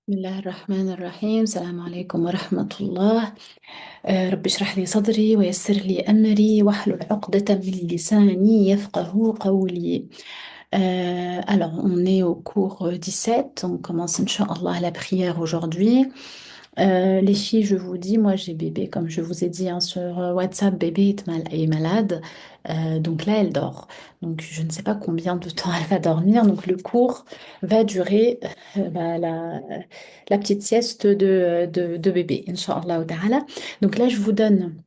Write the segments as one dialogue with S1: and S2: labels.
S1: بسم الله الرحمن الرحيم. السلام عليكم ورحمة الله. رب اشرح لي صدري ويسر لي أمري واحلل عقدة من لساني يفقه قولي. Alors, on est au cours 17. On commence, Inch'Allah, la prière aujourd'hui. Les filles, je vous dis, moi j'ai bébé, comme je vous ai dit hein, sur WhatsApp, bébé est malade. Donc là, elle dort. Donc je ne sais pas combien de temps elle va dormir. Donc le cours va durer la petite sieste de bébé, Inch'Allah ta'ala. Donc là, je vous donne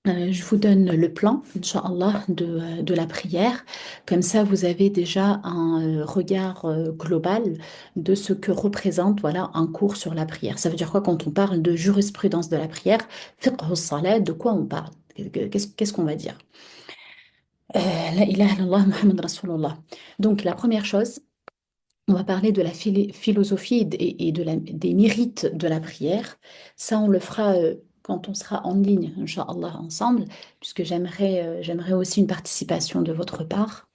S1: le plan, Inch'Allah, de la prière. Comme ça, vous avez déjà un regard global de ce que représente voilà, un cours sur la prière. Ça veut dire quoi quand on parle de jurisprudence de la prière? Fiqh as-salat, de quoi on parle? Qu'est-ce qu'on va dire? La ilaha illallah Muhammad Rasulullah. Donc, la première chose, on va parler de la philosophie et des mérites de la prière. Ça, on le fera quand on sera en ligne, Inch'Allah, ensemble, puisque j'aimerais aussi une participation de votre part.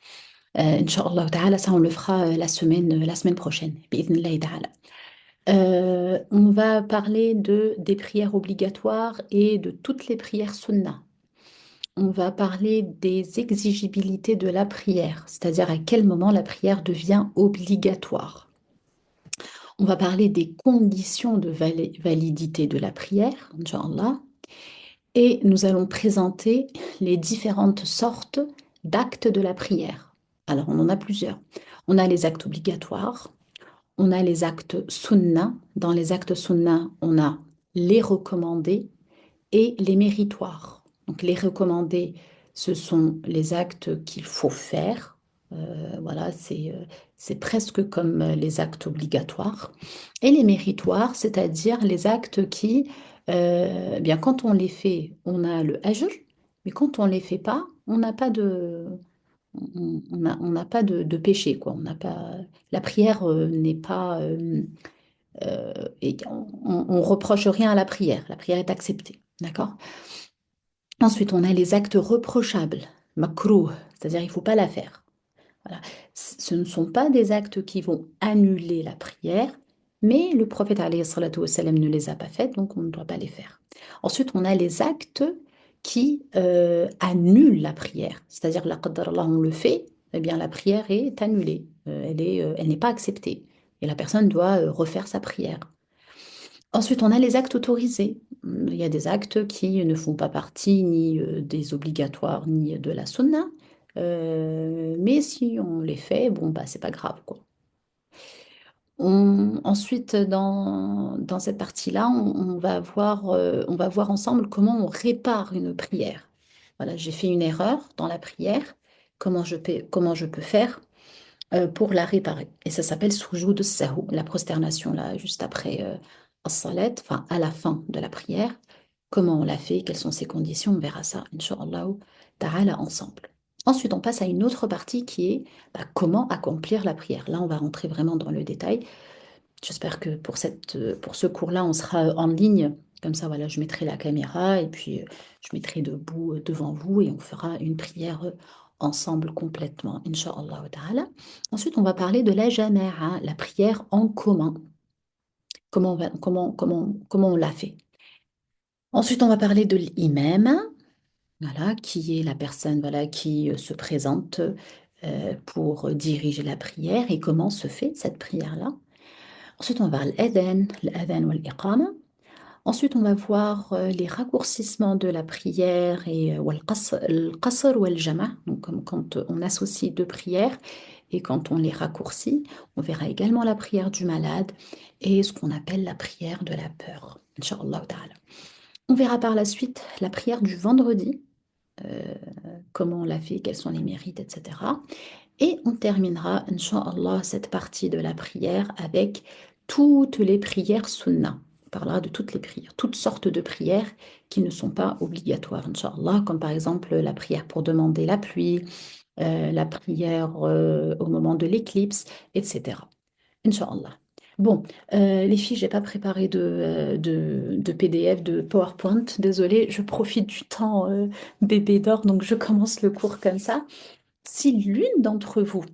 S1: Inch'Allah ta'ala, ça, on le fera la semaine prochaine. Bi'idhnillahi ta'ala. On va parler des prières obligatoires et de toutes les prières sunnah. On va parler des exigibilités de la prière, c'est-à-dire à quel moment la prière devient obligatoire. On va parler des conditions de validité de la prière, Inch'Allah, et nous allons présenter les différentes sortes d'actes de la prière. Alors, on en a plusieurs. On a les actes obligatoires, on a les actes sunnah. Dans les actes sunnah, on a les recommandés et les méritoires. Donc, les recommandés, ce sont les actes qu'il faut faire. Voilà, c'est presque comme les actes obligatoires. Et les méritoires, c'est-à-dire les actes qui, eh bien, quand on les fait, on a le ajr, mais quand on ne les fait pas, on n'a pas de péché, quoi. La prière n'est pas, et on reproche rien à la prière. La prière est acceptée, d'accord? Ensuite, on a les actes reprochables, makrouh, c'est-à-dire il ne faut pas la faire. Voilà. Ce ne sont pas des actes qui vont annuler la prière, mais le prophète alayhi salatu wassalam, ne les a pas faites, donc on ne doit pas les faire. Ensuite, on a les actes qui annulent la prière, c'est-à-dire la qadar Allah, on le fait, eh bien la prière est annulée, elle n'est pas acceptée, et la personne doit refaire sa prière. Ensuite, on a les actes autorisés. Il y a des actes qui ne font pas partie ni des obligatoires ni de la sunna. Mais si on les fait, bon, bah, c'est pas grave, quoi. Ensuite, dans cette partie-là, on va voir ensemble comment on répare une prière. Voilà, j'ai fait une erreur dans la prière. Comment je peux faire pour la réparer? Et ça s'appelle sujoud sahou, la prosternation, là, juste après as-salat, enfin, à la fin de la prière. Comment on l'a fait? Quelles sont ses conditions? On verra ça, Inch'Allah ta'ala, ensemble. Ensuite, on passe à une autre partie qui est comment accomplir la prière. Là, on va rentrer vraiment dans le détail. J'espère que pour ce cours-là, on sera en ligne. Comme ça, voilà, je mettrai la caméra et puis je mettrai debout devant vous et on fera une prière ensemble complètement, Inch'Allah ta'ala. Ensuite, on va parler de la jama'a, la prière en commun. Comment on l'a fait? Ensuite, on va parler de l'imam, voilà, qui est la personne voilà, qui se présente pour diriger la prière et comment se fait cette prière-là. Ensuite, on va voir l'adhan ou l'iqama. Ensuite, on va voir les raccourcissements de la prière et al-qasr ou al-jama', donc comme quand on associe deux prières et quand on les raccourcit. On verra également la prière du malade et ce qu'on appelle la prière de la peur, Inch'Allah ta'ala. On verra par la suite la prière du vendredi, euh, comment on l'a fait, quels sont les mérites, etc. Et on terminera, Inch'Allah, cette partie de la prière avec toutes les prières sunnah. On parlera de toutes les prières, toutes sortes de prières qui ne sont pas obligatoires, Inch'Allah, comme par exemple la prière pour demander la pluie, la prière au moment de l'éclipse, etc. Inch'Allah. Bon, les filles, j'ai pas préparé de PDF, de PowerPoint. Désolée, je profite du temps bébé d'or, donc je commence le cours comme ça. Si l'une d'entre vous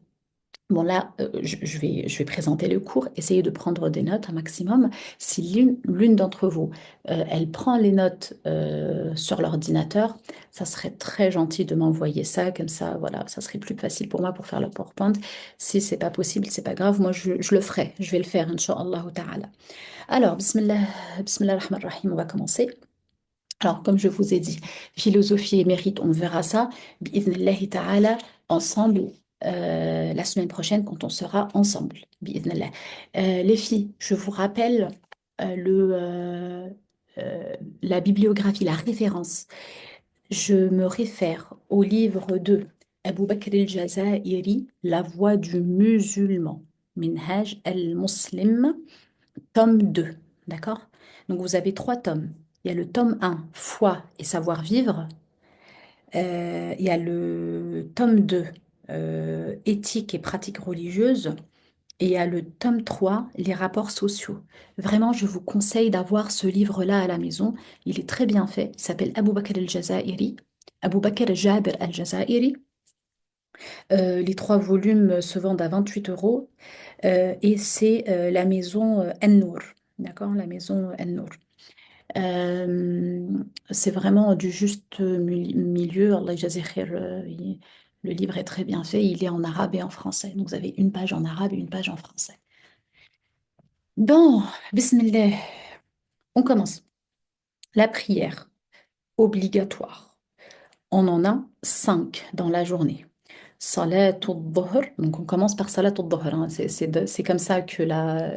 S1: Bon, là, je vais présenter le cours. Essayez de prendre des notes un maximum. Si l'une d'entre vous, elle prend les notes sur l'ordinateur, ça serait très gentil de m'envoyer ça. Comme ça, voilà, ça serait plus facile pour moi pour faire le PowerPoint. Si c'est pas possible, c'est pas grave. Moi, je le ferai. Je vais le faire, Inch'Allah ta'ala. Alors, bismillah ar-Rahman ar-Rahim, on va commencer. Alors, comme je vous ai dit, philosophie et mérite, on verra ça, bi'idhnillahi ta'ala, ensemble, la semaine prochaine, quand on sera ensemble, bi'idhnillah. Les filles, je vous rappelle la bibliographie, la référence. Je me réfère au livre de Abu Bakr al-Jazairi, La voix du musulman, Minhaj al-Muslim, tome 2, d'accord? Donc vous avez trois tomes. Il y a le tome 1, Foi et savoir-vivre. Il y a le tome 2, Éthique et pratiques religieuses. Et il y a le tome 3, Les rapports sociaux. Vraiment, je vous conseille d'avoir ce livre-là à la maison. Il est très bien fait. Il s'appelle Abu Bakr al-Jazairi. Abu Bakr Jabir al-Jazairi. Les trois volumes se vendent à 28 euros. Et c'est la maison An-Nour. D'accord? La maison An-Nour. Euh, c'est vraiment du juste milieu. Allah yajzi khair, le livre est très bien fait. Il est en arabe et en français. Donc, vous avez une page en arabe et une page en français. Bon, bismillah. On commence. La prière obligatoire. On en a 5 dans la journée. Salatul dhuhr. Donc, on commence par salatul dhuhr, hein. C'est comme ça que la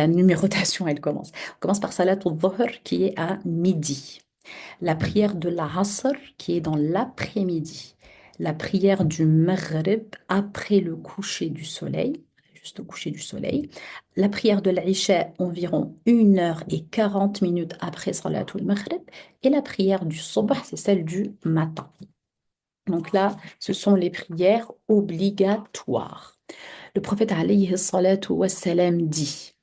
S1: numérotation, elle commence. On commence par salatul dhuhr qui est à midi. La prière de l'Asr qui est dans l'après-midi. La prière du Maghrib après le coucher du soleil, juste au coucher du soleil. La prière de l'Isha environ 1 h 40 après Salatul Maghrib. Et la prière du Subh, c'est celle du matin. Donc là, ce sont les prières obligatoires. Le prophète alayhi salatu wassalam dit,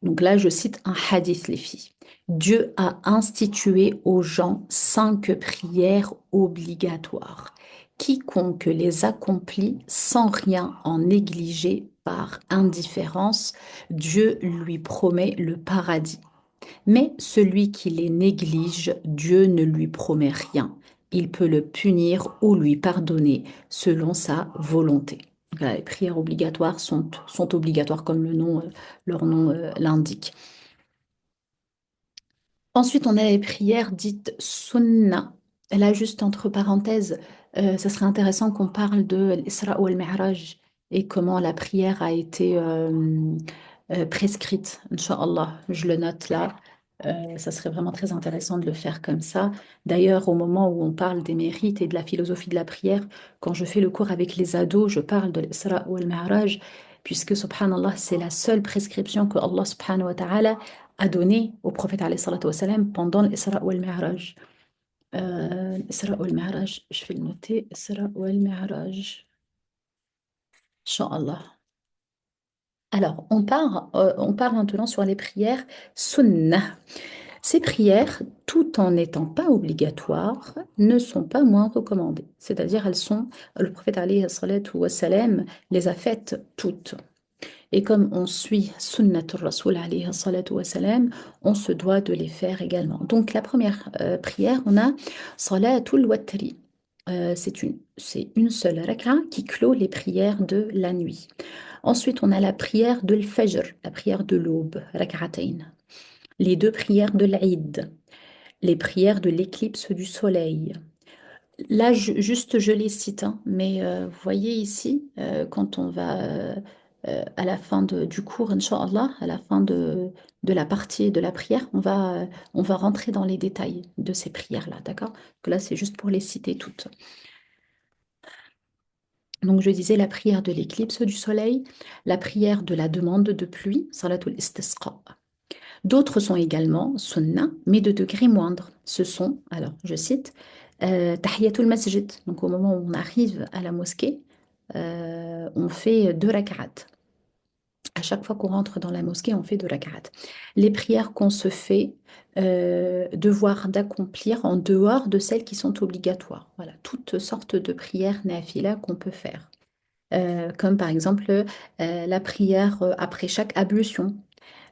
S1: donc là, je cite un hadith, les filles. Dieu a institué aux gens 5 prières obligatoires. Quiconque les accomplit sans rien en négliger par indifférence, Dieu lui promet le paradis. Mais celui qui les néglige, Dieu ne lui promet rien. Il peut le punir ou lui pardonner selon sa volonté. Voilà, les prières obligatoires sont obligatoires comme leur nom l'indique. Ensuite, on a les prières dites sunna. Là, juste entre parenthèses, ça serait intéressant qu'on parle de l'Isra ou al-Mi'raj et comment la prière a été prescrite. Inch'Allah, je le note là. Ça serait vraiment très intéressant de le faire comme ça. D'ailleurs, au moment où on parle des mérites et de la philosophie de la prière, quand je fais le cours avec les ados, je parle de l'Isra ou al-Mi'raj, puisque, subhanallah, c'est la seule prescription que Allah subhanahu wa ta'ala a donné au prophète alayhi salatu wassalam pendant l'Isra ou al-Mi'raj. L'Isra ou al-Mi'raj, je vais le noter. Isra ou al-Mi'raj, Inch'Allah. Alors, on part maintenant sur les prières sunnah. Ces prières, tout en n'étant pas obligatoires, ne sont pas moins recommandées. C'est-à-dire, le prophète alayhi salatu wassalam les a faites toutes. Et comme on suit Sunnatul Rasul alayhi salatu wassalam, on se doit de les faire également. Donc la première prière, on a Salatul Watri. C'est une seule raka qui clôt les prières de la nuit. Ensuite, on a la prière de l'Fajr, la prière de l'aube, rak'atayn. Les deux prières de l'Aïd, les prières de l'éclipse du soleil. Là, juste, je les cite, hein, mais vous voyez ici, quand on va à la fin du cours, Inch'Allah, à la fin de la partie de la prière, on va rentrer dans les détails de ces prières-là, d'accord? Que là, c'est juste pour les citer toutes. Donc, je disais la prière de l'éclipse du soleil, la prière de la demande de pluie, Salatul Istisqa. D'autres sont également sunnah, mais de degré moindre. Ce sont, alors je cite, Tahiyatul Masjid. Donc au moment où on arrive à la mosquée, on fait 2 rak'at. À chaque fois qu'on rentre dans la mosquée, on fait deux rak'at. Les prières qu'on se fait devoir d'accomplir en dehors de celles qui sont obligatoires. Voilà, toutes sortes de prières nafila qu'on peut faire. Comme par exemple la prière après chaque ablution.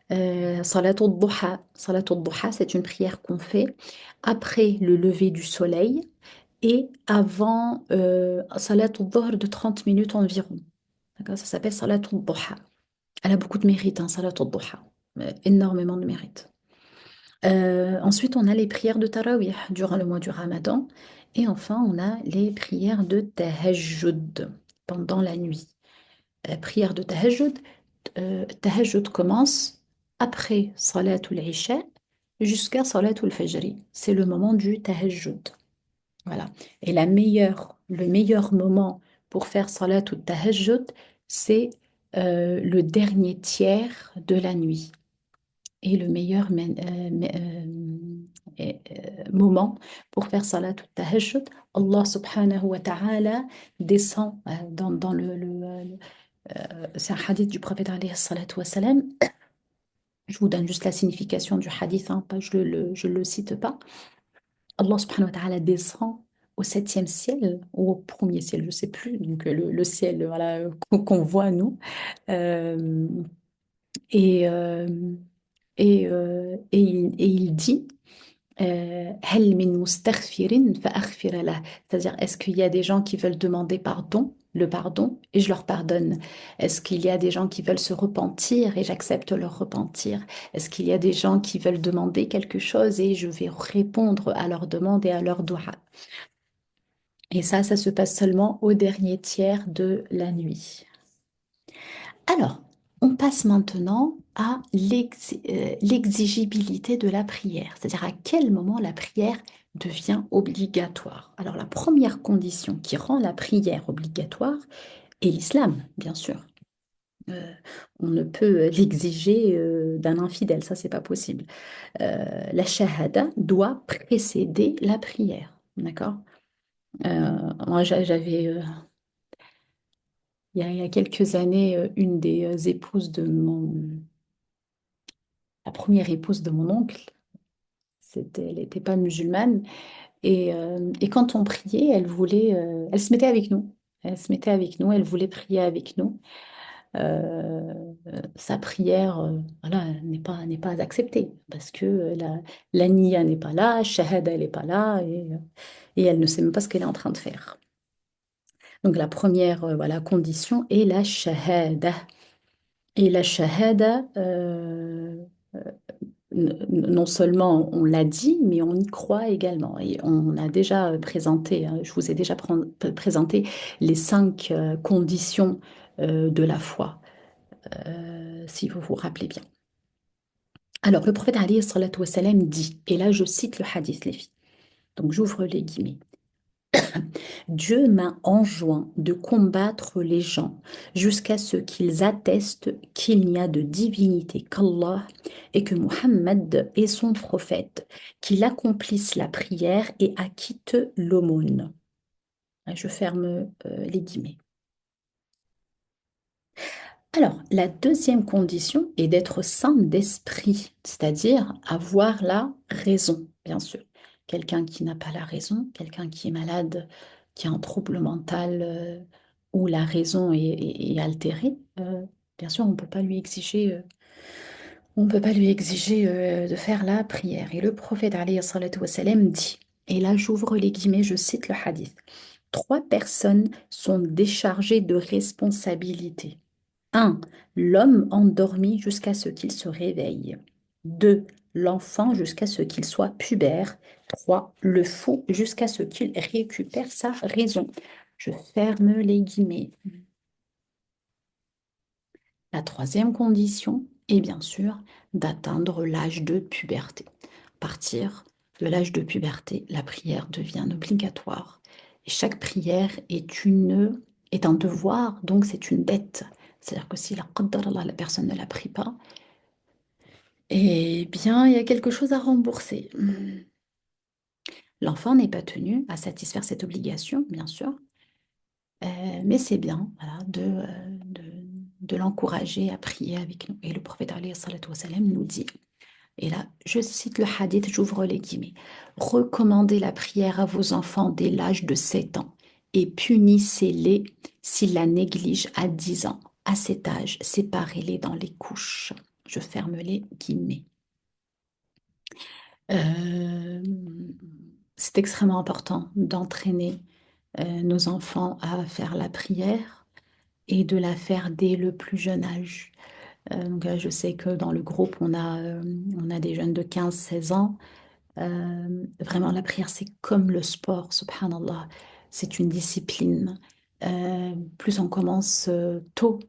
S1: Salatul duha. Salatul duha, c'est une prière qu'on fait après le lever du soleil et avant Salatul dhuhr de 30 minutes environ. D'accord, ça s'appelle Salatul duha. Elle a beaucoup de mérite, hein, Salatul duha. Énormément de mérite. Ensuite, on a les prières de Tarawih durant le mois du Ramadan. Et enfin, on a les prières de Tahajjud pendant la nuit. Prière de Tahajjud, Tahajjud commence après Salatul Isha jusqu'à Salatul Fajri. C'est le moment du Tahajjud. Voilà. Et le meilleur moment pour faire Salatul Tahajjud, c'est le dernier tiers de la nuit. Et le meilleur moment pour faire Salatul Tahajjud, Allah subhanahu wa ta'ala descend dans c'est un hadith du prophète alayhi salatu wassalam. Je vous donne juste la signification du hadith, hein, je le cite pas. Allah subhanahu wa ta'ala descend au septième ciel ou au premier ciel, je sais plus, donc le ciel voilà, qu'on voit nous. Euh, et, euh, et il dit هل من مستغفر فأغفر له. C'est-à-dire, est-ce qu'il y a des gens qui veulent demander pardon, le pardon, et je leur pardonne? Est-ce qu'il y a des gens qui veulent se repentir et j'accepte leur repentir? Est-ce qu'il y a des gens qui veulent demander quelque chose et je vais répondre à leur demande et à leur doua? Et ça se passe seulement au dernier tiers de la nuit. Alors, on passe maintenant à l'exigibilité de la prière, c'est-à-dire à quel moment la prière devient obligatoire. Alors, la première condition qui rend la prière obligatoire est l'islam, bien sûr. Euh, on ne peut l'exiger d'un infidèle, ça, c'est pas possible. La shahada doit précéder la prière, d'accord? Moi, j'avais il y a quelques années une des épouses de la première épouse de mon oncle, elle n'était pas musulmane. Et quand on priait, elle se mettait avec nous. Elle se mettait avec nous, elle voulait prier avec nous. Sa prière, voilà, n'est pas acceptée parce que la niya n'est pas là, shahada, elle n'est pas là et elle ne sait même pas ce qu'elle est en train de faire. Donc la première voilà, condition est la shahada. Et la shahada, non seulement on l'a dit, mais on y croit également. Et on a déjà présenté, hein, je vous ai déjà présenté les cinq conditions de la foi, si vous vous rappelez bien. Alors, le prophète alayhi salatu wassalam dit, et là je cite le hadith, les filles, donc j'ouvre les guillemets. Dieu m'a enjoint de combattre les gens jusqu'à ce qu'ils attestent qu'il n'y a de divinité qu'Allah et que Muhammad est son prophète, qu'il accomplisse la prière et acquitte l'aumône. Je ferme les guillemets. Alors, la deuxième condition est d'être saint d'esprit, c'est-à-dire avoir la raison, bien sûr. Quelqu'un qui n'a pas la raison, quelqu'un qui est malade, qui a un trouble mental où la raison est altérée, bien sûr, on peut pas lui exiger de faire la prière. Et le prophète alayhi salatu wassalam dit, et là j'ouvre les guillemets, je cite le hadith, trois personnes sont déchargées de responsabilité. 1. L'homme endormi jusqu'à ce qu'il se réveille. 2. L'enfant jusqu'à ce qu'il soit pubère. 3. Le fou jusqu'à ce qu'il récupère sa raison. Je ferme les guillemets. La troisième condition est bien sûr d'atteindre l'âge de puberté. À partir de l'âge de puberté, la prière devient obligatoire. Et chaque prière est un devoir, donc c'est une dette. C'est-à-dire que si la qaddar Allah, la personne ne la prie pas, eh bien, il y a quelque chose à rembourser. L'enfant n'est pas tenu à satisfaire cette obligation, bien sûr, mais c'est bien voilà, de l'encourager à prier avec nous. Et le prophète alayhi salatu wassalam nous dit, et là, je cite le hadith, j'ouvre les guillemets, recommandez la prière à vos enfants dès l'âge de 7 ans et punissez-les s'ils la négligent à 10 ans. À cet âge, séparez-les dans les couches. Je ferme les guillemets. Euh, c'est extrêmement important d'entraîner nos enfants à faire la prière et de la faire dès le plus jeune âge. Je sais que dans le groupe, on a des jeunes de 15 16 ans. Vraiment, la prière, c'est comme le sport, subhanallah. C'est une discipline. Plus on commence tôt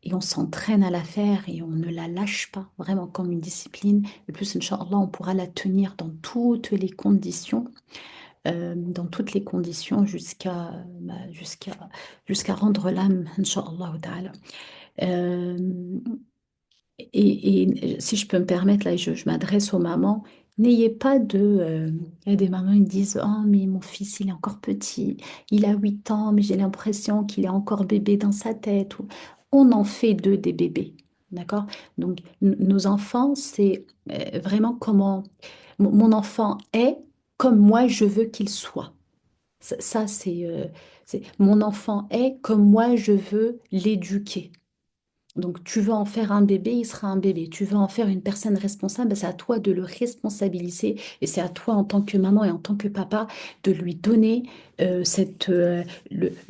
S1: et on s'entraîne à la faire et on ne la lâche pas, vraiment comme une discipline, et plus, Inch'Allah, on pourra la tenir dans toutes les conditions jusqu'à rendre l'âme, Inch'Allah ta'ala. Euh, et si je peux me permettre, là, je m'adresse aux mamans, n'ayez pas il y a des mamans qui me disent, oh, mais mon fils, il est encore petit, il a 8 ans, mais j'ai l'impression qu'il est encore bébé dans sa tête. On en fait d'eux des bébés, d'accord? Donc, nos enfants, c'est vraiment comment mon enfant est comme moi je veux qu'il soit. Ça, mon enfant est comme moi je veux l'éduquer. Donc, tu veux en faire un bébé, il sera un bébé. Tu veux en faire une personne responsable, ben, c'est à toi de le responsabiliser et c'est à toi en tant que maman et en tant que papa de lui donner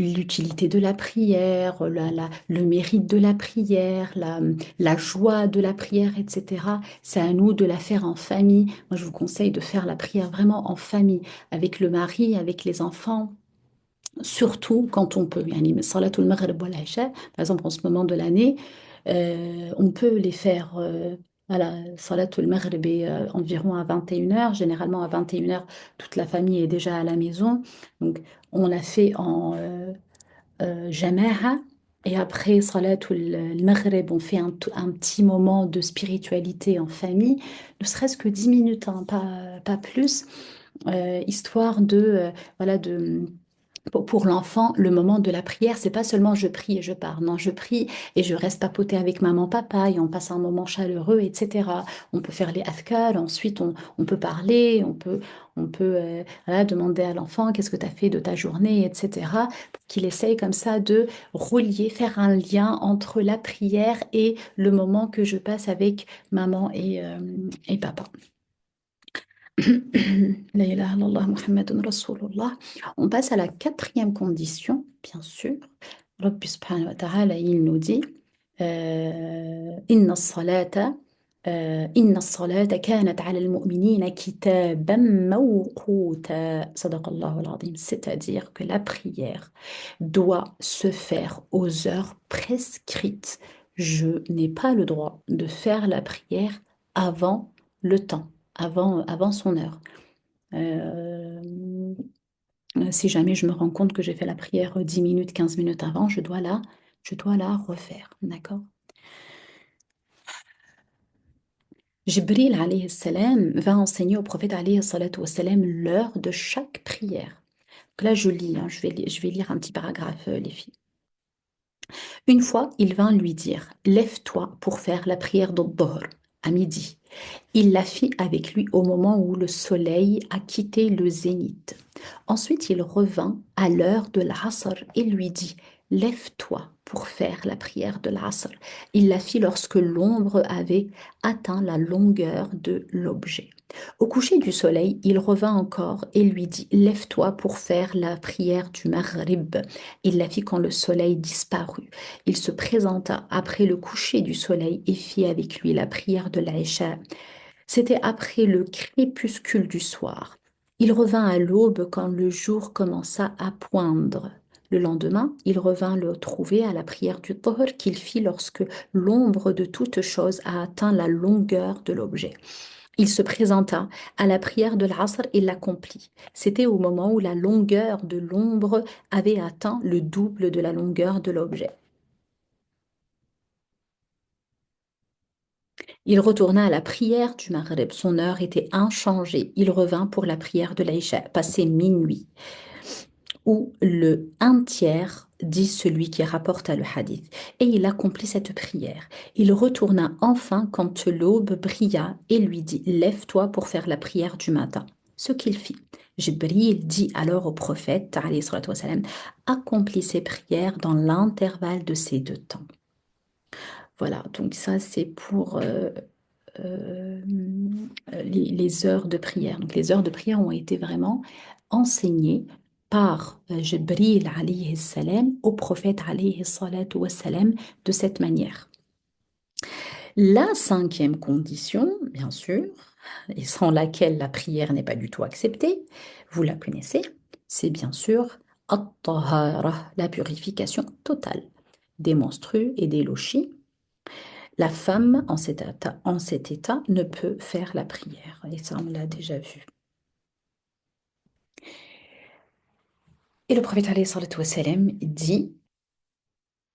S1: l'utilité de la prière, le mérite de la prière, la joie de la prière, etc. C'est à nous de la faire en famille. Moi, je vous conseille de faire la prière vraiment en famille, avec le mari, avec les enfants. Surtout quand on peut, yani, salatul maghrib wal isha, par exemple en ce moment de l'année, on peut les faire, voilà, salatul maghrib est environ à 21 heures. Généralement à 21 heures, toute la famille est déjà à la maison. Donc on l'a fait en jama'a. Et après salatul maghrib, on fait un petit moment de spiritualité en famille, ne serait-ce que 10 minutes, hein, pas plus, histoire voilà, pour l'enfant, le moment de la prière, c'est pas seulement je prie et je pars. Non, je prie et je reste papoter avec maman, papa et on passe un moment chaleureux, etc. On peut faire les adhkar, ensuite on peut parler, on peut voilà, demander à l'enfant qu'est-ce que tu as fait de ta journée, etc. Pour qu'il essaye comme ça de relier, faire un lien entre la prière et le moment que je passe avec maman et papa. La ilaha illallah Muhammadun Rasulullah. On passe à la quatrième condition, bien sûr. Rabbi subhanahu wa ta'ala, il nous dit Inna salata Inna salata kanat ala al-mu'minina kitaban mawquta. Sadaqallahu al-azim. C'est-à-dire que la prière doit se faire aux heures prescrites. Je n'ai pas le droit de faire la prière avant le temps, avant son heure. Euh, si jamais je me rends compte que j'ai fait la prière 10 minutes, 15 minutes avant, je dois la refaire. D'accord? Jibril alayhi salam va enseigner au prophète alayhi salatu wassalam l'heure de chaque prière. Donc là, je lis, hein, je vais lire un petit paragraphe, les filles. Une fois, il vint lui dire, lève-toi pour faire la prière de Dhuhr à midi. Il la fit avec lui au moment où le soleil a quitté le zénith. Ensuite, il revint à l'heure de l'Asr et lui dit, lève-toi pour faire la prière de l'Asr. Il la fit lorsque l'ombre avait atteint la longueur de l'objet. Au coucher du soleil, il revint encore et lui dit, lève-toi pour faire la prière du Maghrib. Il la fit quand le soleil disparut. Il se présenta après le coucher du soleil et fit avec lui la prière de l'Aïcha. C'était après le crépuscule du soir. Il revint à l'aube quand le jour commença à poindre. Le lendemain, il revint le trouver à la prière du Dhuhr qu'il fit lorsque l'ombre de toute chose a atteint la longueur de l'objet. Il se présenta à la prière de l'Asr et l'accomplit. C'était au moment où la longueur de l'ombre avait atteint le double de la longueur de l'objet. Il retourna à la prière du Maghreb. Son heure était inchangée. Il revint pour la prière de l'Aïcha, passé minuit, où le un tiers dit celui qui rapporta le hadith, et il accomplit cette prière. Il retourna enfin quand l'aube brilla et lui dit, lève-toi pour faire la prière du matin. Ce qu'il fit. Jibril dit alors au prophète, alayhi salatu wassalam, accomplis ces prières dans l'intervalle de ces deux temps. Voilà, donc ça c'est pour euh, les heures de prière. Donc les heures de prière ont été vraiment enseignées par Jibril alayhi salam au prophète alayhi salatu wassalam de cette manière. La cinquième condition, bien sûr, et sans laquelle la prière n'est pas du tout acceptée, vous la connaissez, c'est bien sûr at-tahara, la purification totale des menstrues et des lochis. La femme en cet état ne peut faire la prière. Et ça, on l'a déjà vu. Et le prophète alayhi salatu wassalam dit,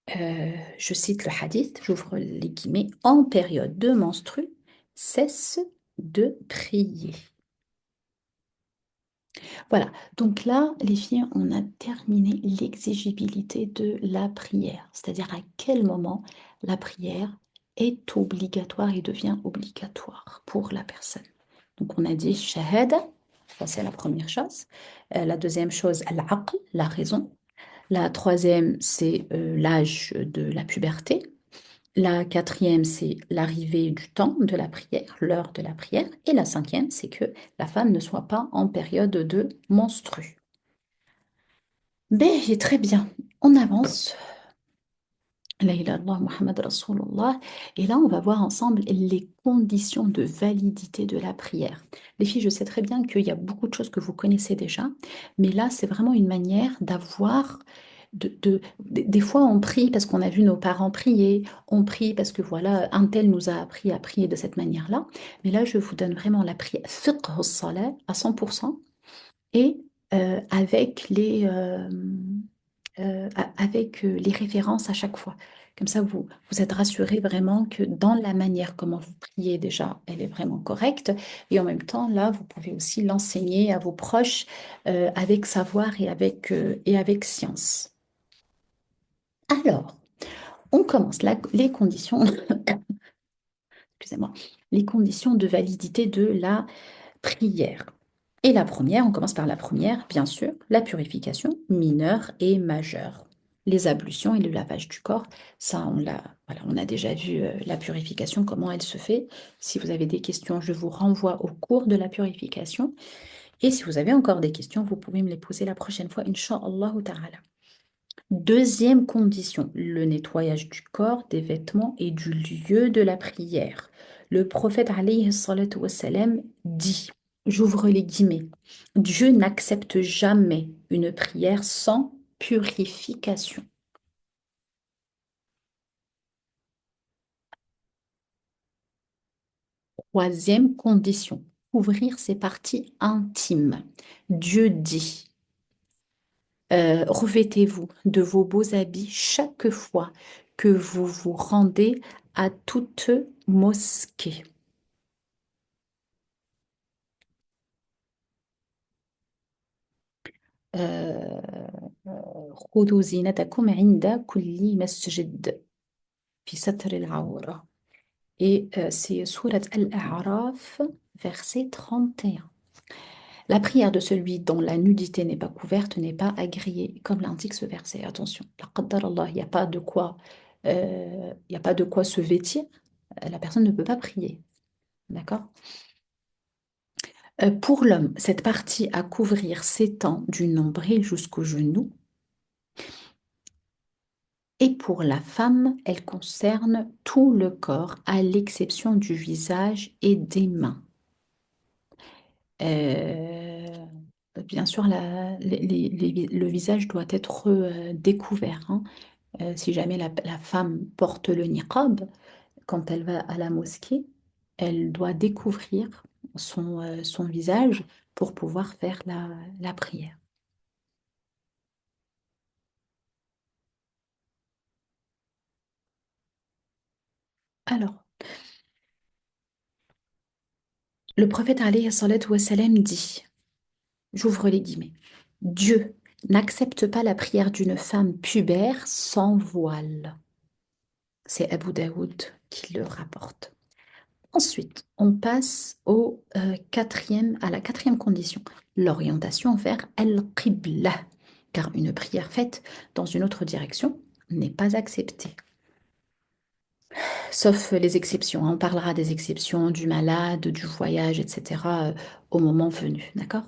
S1: je cite le hadith, j'ouvre les guillemets, en période de menstru, cesse de prier. Voilà, donc là, les filles, on a terminé l'exigibilité de la prière, c'est-à-dire à quel moment la prière est obligatoire et devient obligatoire pour la personne. Donc on a dit shahada, ça c'est la première chose. La deuxième chose, al-aql, la raison. La troisième, c'est l'âge de la puberté. La quatrième, c'est l'arrivée du temps de la prière, l'heure de la prière. Et la cinquième, c'est que la femme ne soit pas en période de menstru. Ben, très bien. On avance. La ilaha illallah Muhammad Rasulullah. Et là, on va voir ensemble les conditions de validité de la prière. Les filles, je sais très bien qu'il y a beaucoup de choses que vous connaissez déjà, mais là, c'est vraiment une manière d'avoir des fois, on prie parce qu'on a vu nos parents prier, on prie parce que voilà, un tel nous a appris à prier de cette manière-là. Mais là, je vous donne vraiment la prière fiqh as-salat à 100% et avec les références à chaque fois. Comme ça, vous êtes rassurés vraiment que dans la manière comment vous priez déjà, elle est vraiment correcte. Et en même temps, là, vous pouvez aussi l'enseigner à vos proches avec savoir et avec science. Alors, on commence les conditions, excusez-moi, les conditions de validité de la prière. Et la première, on commence par la première, bien sûr, la purification mineure et majeure. Les ablutions et le lavage du corps, ça, voilà, on a déjà vu la purification, comment elle se fait. Si vous avez des questions, je vous renvoie au cours de la purification. Et si vous avez encore des questions, vous pouvez me les poser la prochaine fois, Inch'Allah ta'ala. Deuxième condition, le nettoyage du corps, des vêtements et du lieu de la prière. Le prophète alayhi salatu wassalam dit, j'ouvre les guillemets, Dieu n'accepte jamais une prière sans purification. Troisième condition, couvrir ses parties intimes. Dieu dit, revêtez-vous de vos beaux habits chaque fois que vous vous rendez à toute mosquée. خذوا زينتكم عند كل مسجد في ستر العورة. Et c'est Surat Al-A'raf, verset 31. La prière de celui dont la nudité n'est pas couverte n'est pas agréée, comme l'indique ce verset. Attention, la qaddar Allah, il n'y a pas de quoi, il y a pas de quoi se vêtir. La personne ne peut pas prier. D'accord? Pour l'homme, cette partie à couvrir s'étend du nombril jusqu'au genou. Et pour la femme, elle concerne tout le corps, à l'exception du visage et des mains. Euh, Bien sûr, le visage doit être découvert, hein. Si jamais la femme porte le niqab, quand elle va à la mosquée, elle doit découvrir son visage pour pouvoir faire la prière. Alors, le prophète alayhi salatu wassalam dit, j'ouvre les guillemets, Dieu n'accepte pas la prière d'une femme pubère sans voile. C'est Abu Daoud qui le rapporte. Ensuite, on passe à la quatrième condition, l'orientation vers Al-Qibla, car une prière faite dans une autre direction n'est pas acceptée. Sauf les exceptions, hein. On parlera des exceptions du malade, du voyage, etc. Au moment venu, d'accord?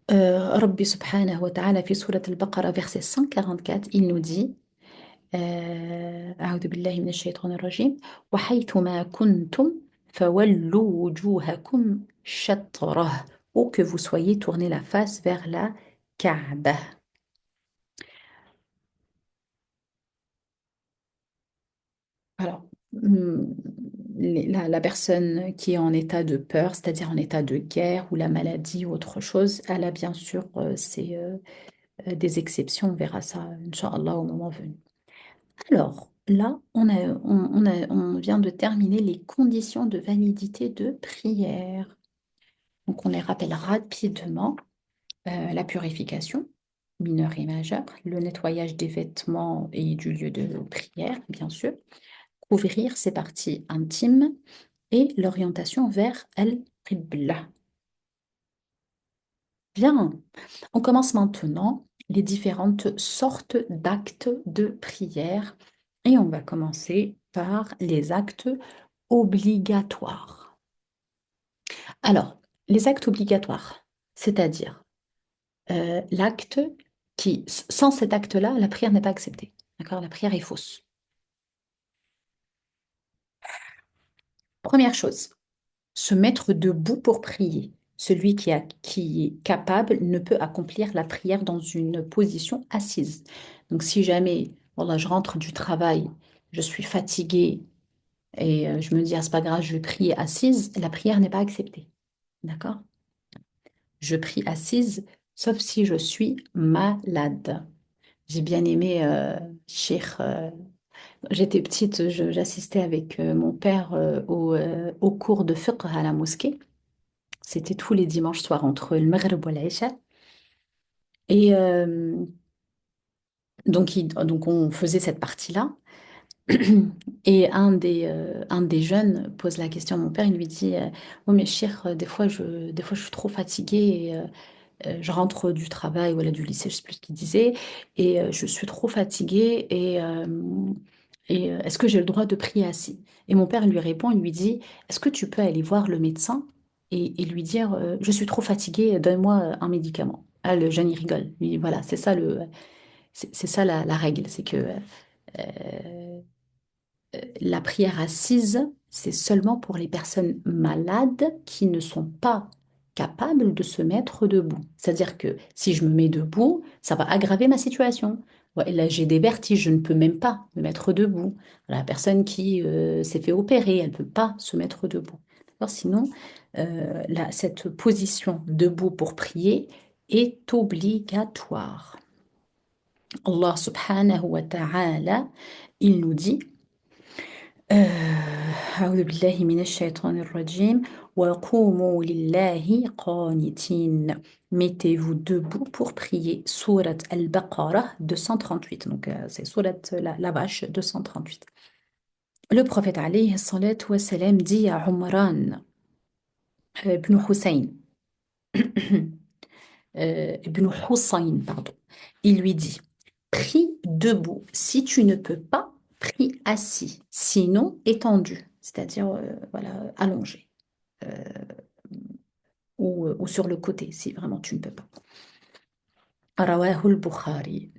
S1: Rabbi subhanahu wa ta'ala, fi surat al-Baqarah, verset 144, il nous dit أعوذ بالله من الشيطان الرجيم وحيثما كنتم فولوا وجوهكم شطره ou que vous soyez tourné la face vers la Kaaba. Alors, la personne qui est en état de peur, c'est-à-dire en état de guerre ou la maladie ou autre chose, elle a bien sûr des exceptions. On verra ça, Inch'Allah, au moment venu. Alors, là, on vient de terminer les conditions de validité de prière. Donc, on les rappelle rapidement. La purification, mineure et majeure, le nettoyage des vêtements et du lieu de prière, bien sûr, couvrir ses parties intimes et l'orientation vers Al-Qibla. Bien, on commence maintenant les différentes sortes d'actes de prière et on va commencer par les actes obligatoires. Alors, les actes obligatoires, c'est-à-dire l'acte sans cet acte-là, la prière n'est pas acceptée. D'accord? La prière est fausse. Première chose, se mettre debout pour prier. Celui qui est capable ne peut accomplir la prière dans une position assise. Donc, si jamais, voilà, je rentre du travail, je suis fatiguée et je me dis, ah, c'est pas grave, je vais prier assise, la prière n'est pas acceptée. D'accord? Je prie assise, sauf si je suis malade. J'ai bien aimé Cheikh. J'étais petite, j'assistais avec mon père au cours de fiqh à la mosquée. C'était tous les dimanches soirs entre le Maghreb et l'Aïcha. Et donc on faisait cette partie-là. Et un des jeunes pose la question à mon père, il lui dit oh mais Cheikh, des fois je suis trop fatiguée et je rentre du travail ou du lycée, je ne sais plus ce qu'il disait, et je suis trop fatiguée et est-ce que j'ai le droit de prier assis? Et mon père lui répond, il lui dit, est-ce que tu peux aller voir le médecin et lui dire, je suis trop fatiguée, donne-moi un médicament. Ah, le jeune, il rigole. Il dit, voilà, c'est ça la règle, c'est que la prière assise, c'est seulement pour les personnes malades qui ne sont pas capables de se mettre debout. C'est-à-dire que si je me mets debout, ça va aggraver ma situation. Ouais, là, j'ai des vertiges, je ne peux même pas me mettre debout. La personne qui s'est fait opérer, elle ne peut pas se mettre debout. Alors, sinon, cette position debout pour prier est obligatoire. Allah subhanahu wa ta'ala, il nous dit أعوذ بالله من الشيطان الرجيم وقوموا لله قانتين. Mettez-vous debout pour prier. Surat Al-Baqarah 238. Donc, c'est Surat la vache 238. Le prophète alayhi salatu wa salam dit à Umran ibn Hussein, ibn Hussein, pardon, il lui dit, prie debout. Si tu ne peux pas, prie assis. Sinon, étendu, c'est-à-dire voilà, allongé. Ou sur le côté, si vraiment tu ne peux pas. Rawahul Bukhari.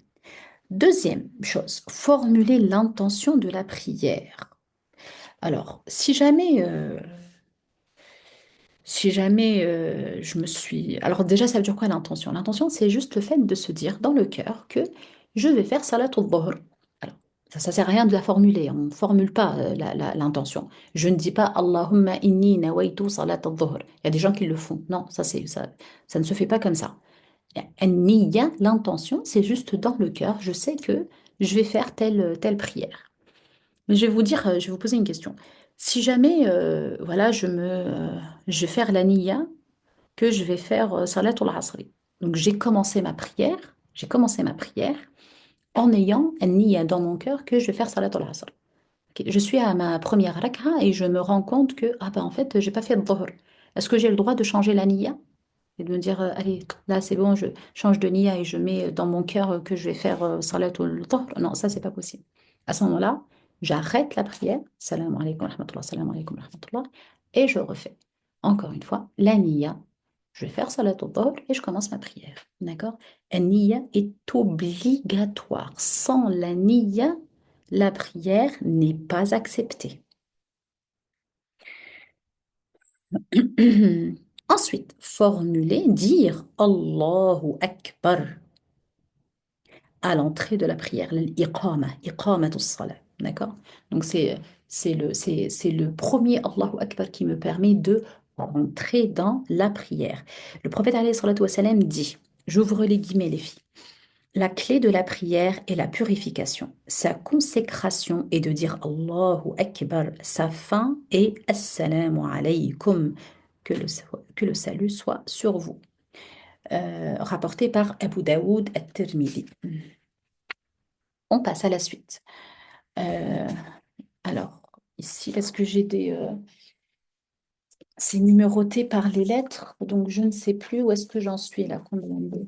S1: Deuxième chose, formuler l'intention de la prière. Alors, si jamais je me suis... Alors déjà, ça veut dire quoi l'intention? L'intention, c'est juste le fait de se dire dans le cœur que je vais faire salatul dhuhr. Alors, ça sert à rien de la formuler. On ne formule pas l'intention. Je ne dis pas Allahumma inni nawaitu salatul dhuhr. Il y a des gens qui le font. Non, ça ne se fait pas comme ça. Niyya, l'intention, c'est juste dans le cœur. Je sais que je vais faire telle prière. Mais je vais vous dire, je vais vous poser une question. Si jamais, voilà, je vais faire la niyya que je vais faire salatul asri. Donc j'ai commencé ma prière en ayant un niyya dans mon cœur que je vais faire salat al-asr. Ok, je suis à ma première rak'a et je me rends compte que, ah ben en fait, j'ai pas fait le dhuhr. Est-ce que j'ai le droit de changer la niyya? Et de me dire, allez, là c'est bon, je change de niyya et je mets dans mon cœur que je vais faire salat al-dhuhr? Non, ça c'est pas possible. À ce moment-là, j'arrête la prière, salam alaykum wa rahmatullah, salam alaykum wa rahmatullah, et je refais. Encore une fois, la niyya, je vais faire salat al-dhuhr et je commence ma prière. D'accord? La niyya est obligatoire. Sans la niyya, la prière n'est pas acceptée. Ensuite, formuler, dire Allahu Akbar à l'entrée de la prière, l'iqama, iqamatus salat. D'accord? Donc, c'est le premier Allahu Akbar qui me permet de rentrer dans la prière. Le prophète alayhi salatu wa salam dit, j'ouvre les guillemets, les filles. La clé de la prière est la purification. Sa consécration est de dire Allahu Akbar. Sa fin est Assalamu alaykum. Que le salut soit sur vous. Rapporté par Abu Daoud at-Tirmidhi. On passe à la suite. Euh, alors, ici, parce que c'est numéroté par les lettres, donc je ne sais plus où est-ce que j'en suis là. Combien de...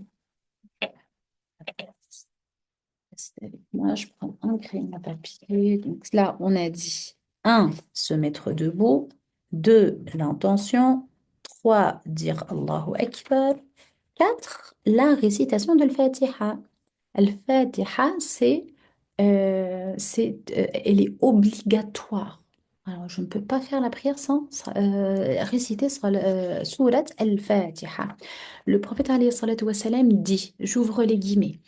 S1: Restez avec moi, je prends un crayon à papier. Donc là, on a dit un, se mettre debout. 2, l'intention. 3, dire Allahu Akbar. 4, la récitation de l'Fatiha. Al-Fatiha, elle est obligatoire. Alors, je ne peux pas faire la prière sans réciter Surat Al-Fatiha. Le prophète alayhi salatu wa salam dit, j'ouvre les guillemets,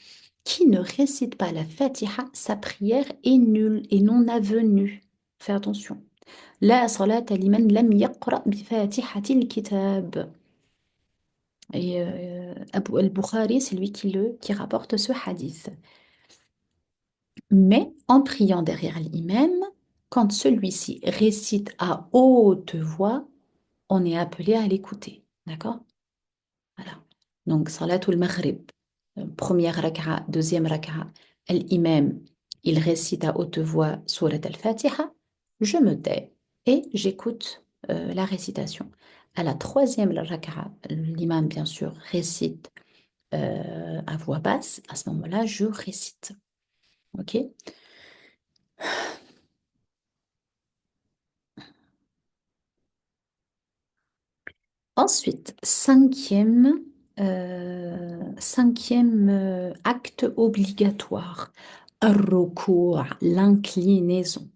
S1: qui ne récite pas la Fatiha, sa prière est nulle et non avenue. Fais attention. La salata liman lam yaqra bi fatihatil kitab. Et Abu al-Bukhari, c'est lui qui rapporte ce hadith. Mais en priant derrière l'imam, quand celui-ci récite à haute voix, on est appelé à l'écouter. D'accord? Voilà. Donc, Salatul Maghrib, première raka'a, deuxième raka'a, l'imam, il récite à haute voix Surat al-Fatiha, je me tais et j'écoute la récitation. À la troisième raka'a, l'imam, bien sûr, récite à voix basse. À ce moment-là, je récite. OK? Ensuite, cinquième acte obligatoire, ar-ruku', l'inclinaison.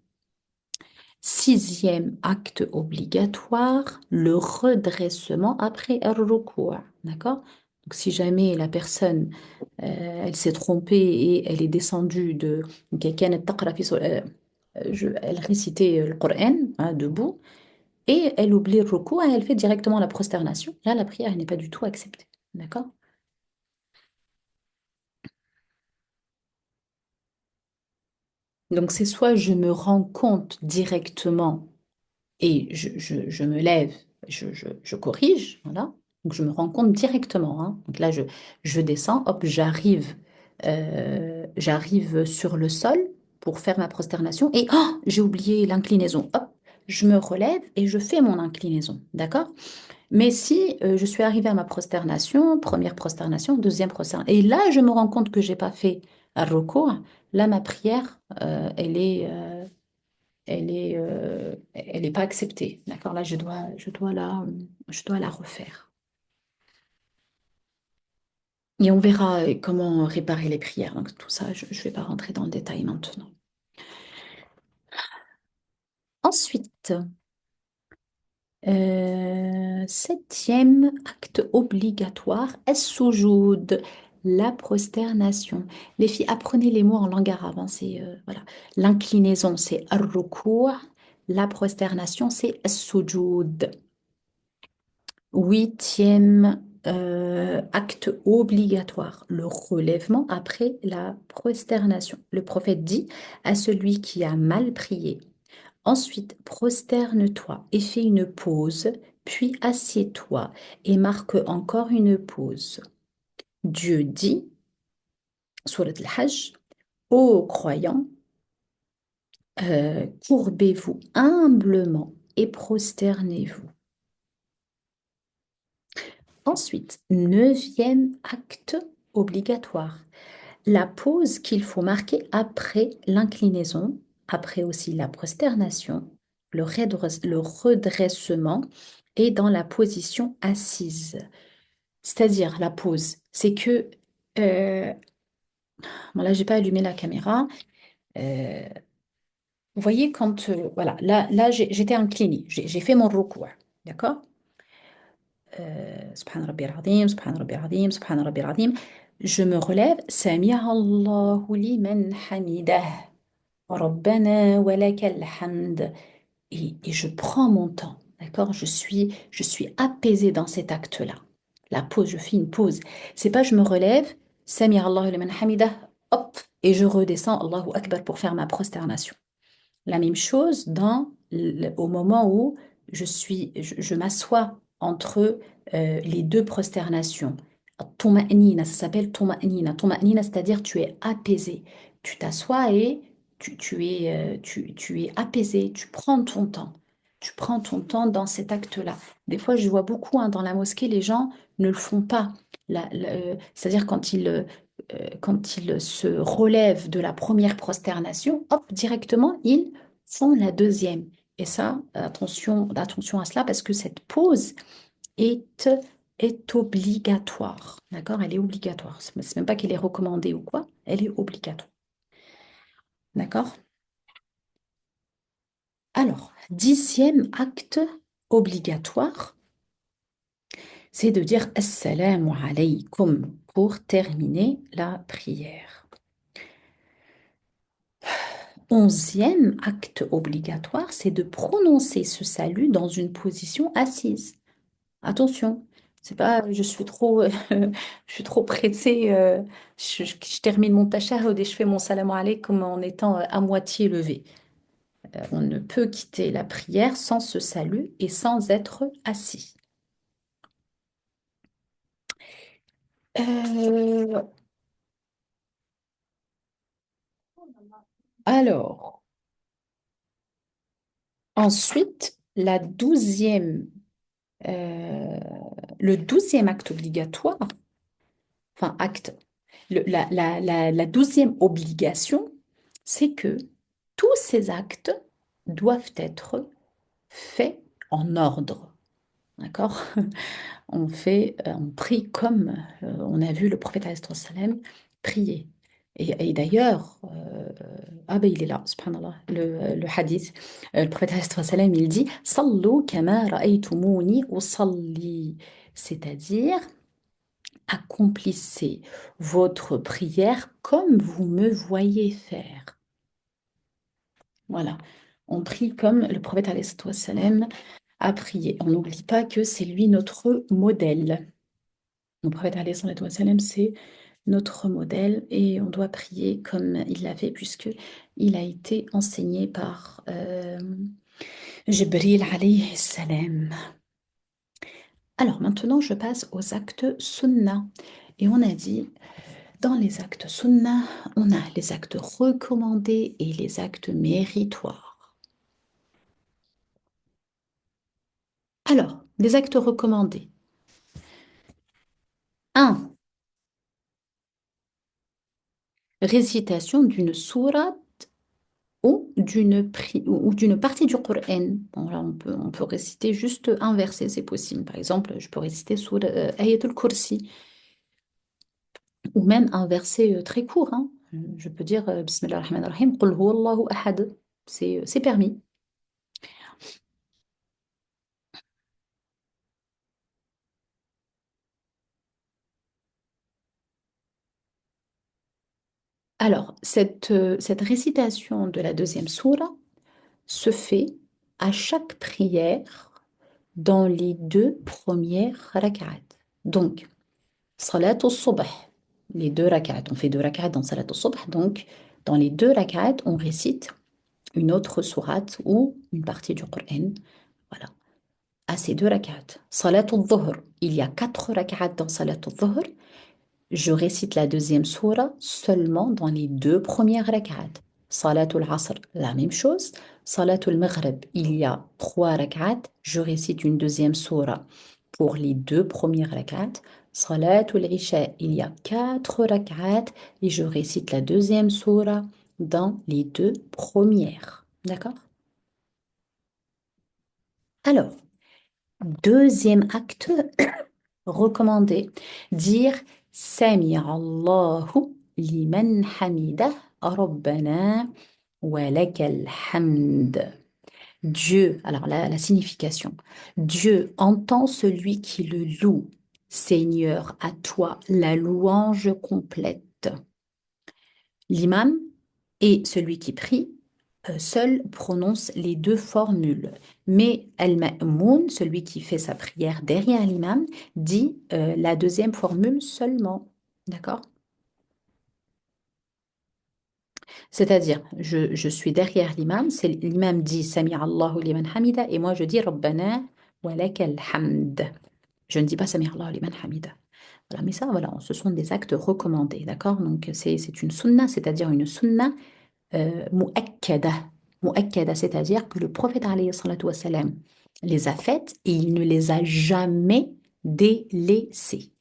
S1: Sixième acte obligatoire, le redressement après ar-ruku'. D'accord? Donc, si jamais la personne, elle s'est trompée et elle est descendue de... elle récitait le Coran hein, debout, et elle oublie le recours et elle fait directement la prosternation. Là, la prière elle n'est pas du tout acceptée. D'accord? Donc, c'est soit je me rends compte directement et je me lève, je corrige, voilà. Donc, je me rends compte directement. Hein. Donc là, je descends, hop, j'arrive sur le sol pour faire ma prosternation et oh, j'ai oublié l'inclinaison. Hop, je me relève et je fais mon inclinaison. D'accord? Mais si je suis arrivée à ma prosternation, première prosternation, deuxième prosternation, et là je me rends compte que j'ai pas fait un recours, là ma prière, elle est pas acceptée. D'accord? Là je dois la refaire. Et on verra comment réparer les prières. Donc tout ça, je ne vais pas rentrer dans le détail maintenant. Ensuite, septième acte obligatoire, as-soujoud, la prosternation. Les filles, apprenez les mots en langue arabe. Hein, c'est, voilà. L'inclinaison, c'est ar-ruku'. La prosternation, c'est as-soujoud. Huitième acte obligatoire, le relèvement après la prosternation. Le prophète dit à celui qui a mal prié, ensuite, prosterne-toi et fais une pause, puis assieds-toi et marque encore une pause. Dieu dit, Surat al-Hajj, ô croyants, courbez-vous humblement et prosternez-vous. Ensuite, neuvième acte obligatoire, la pause qu'il faut marquer après l'inclinaison, après aussi la prosternation, le redressement et dans la position assise. C'est-à-dire la pause, c'est que, euh, bon là j'ai pas allumé la caméra. Euh, Vous voyez quand, voilà, là j'étais inclinée, j'ai fait mon recours, d'accord? Subhan Rabbi al-Azim, Subhan Rabbi al-Azim, Subhan Rabbi al-Azim. Je me relève, Sami'a Allahu liman hamidah, Rabbana wa lakal hamd. Et je prends mon temps, d'accord? Je suis apaisée dans cet acte-là. La pause, je fais une pause. C'est pas je me relève, Sami'a Allahu liman hamidah, hop, et je redescends, Allahu Akbar pour faire ma prosternation. La même chose au moment où je m'assois entre les deux prosternations. Tuma'nina, ça s'appelle tuma'nina. Tuma'nina, c'est-à-dire tu es apaisé. Tu t'assois et tu es apaisé, tu prends ton temps. Tu prends ton temps dans cet acte-là. Des fois, je vois beaucoup dans la mosquée, les gens ne le font pas. C'est-à-dire quand ils se relèvent de la première prosternation, hop, directement, ils font la deuxième. Et ça, attention à cela parce que cette pause est, est obligatoire. D'accord? Elle est obligatoire. C'est même pas qu'elle est recommandée ou quoi, elle est obligatoire. D'accord? Alors, dixième acte obligatoire, c'est de dire Assalamu alaykum pour terminer la prière. Onzième acte obligatoire, c'est de prononcer ce salut dans une position assise. Attention, c'est pas je suis trop pressée, je termine mon tashahhud et je fais mon salam alaykoum en étant à moitié levé. On ne peut quitter la prière sans ce salut et sans être assis. Euh, alors, ensuite, euh, le douzième acte obligatoire, enfin acte, la douzième obligation, c'est que tous ces actes doivent être faits en ordre. D'accord? On prie comme on a vu le prophète alayhi salam prier. Et d'ailleurs, ah ben il est là, subhanallah, le hadith, le prophète alayhi salam il dit Sallu kama ra'aytumuni usalli, c'est-à-dire accomplissez votre prière comme vous me voyez faire. Voilà, on prie comme le prophète alayhi salam a prié. On n'oublie pas que c'est lui notre modèle. Le prophète alayhi salam, c'est notre modèle et on doit prier comme il l'a fait puisque il a été enseigné par Jibril alayhi salam. Alors maintenant, je passe aux actes sunnah. Et on a dit, dans les actes sunnah, on a les actes recommandés et les actes méritoires. Alors, les actes recommandés. Un, récitation d'une sourate ou d'une partie du Coran. Bon, là, on peut réciter juste un verset, c'est possible. Par exemple, je peux réciter sur Ayatul Kursi, ou même un verset très court, hein. Je peux dire Bismillah ar-Rahman ar-Rahim, Qul huwallahu ahad. C'est permis. Alors, cette récitation de la deuxième sourate se fait à chaque prière dans les deux premières rak'at. Donc, Salat al-Subh, les deux rak'at. On fait deux rak'at dans Salat al-Subh. Donc, dans les deux rak'at, on récite une autre sourate ou une partie du Coran. Voilà. À ces deux rak'at. Salat al-Dhuhr, il y a quatre rak'at dans Salat al-Dhuhr. Je récite la deuxième sourate seulement dans les deux premières rak'at. Salatul Asr, la même chose. Salatul Maghrib, il y a trois rak'at. Je récite une deuxième sourate pour les deux premières rak'at. Salatul Isha, il y a quatre rak'at et je récite la deuxième sourate dans les deux premières. D'accord? Alors, deuxième acte recommandé, dire Sami Allahu liman hamidah Rabbana wa lakal hamd. Dieu, alors la signification, Dieu entend celui qui le loue. Seigneur, à toi la louange complète. L'imam et celui qui prie seul prononce les deux formules. Mais al-ma'moun, celui qui fait sa prière derrière l'imam, dit la deuxième formule seulement. D'accord? C'est-à-dire, je suis derrière l'imam, c'est l'imam dit Sami Allahu liman hamida et moi je dis Rabbana wa lakal hamd. Je ne dis pas Sami Allahu liman hamida. Voilà, mais ça, voilà, ce sont des actes recommandés, d'accord? Donc c'est une sunna, c'est-à-dire une sunna mu'akkada. Mu'akkada, c'est-à-dire que le prophète alayhi salatu wassalam les a faites et il ne les a jamais délaissées.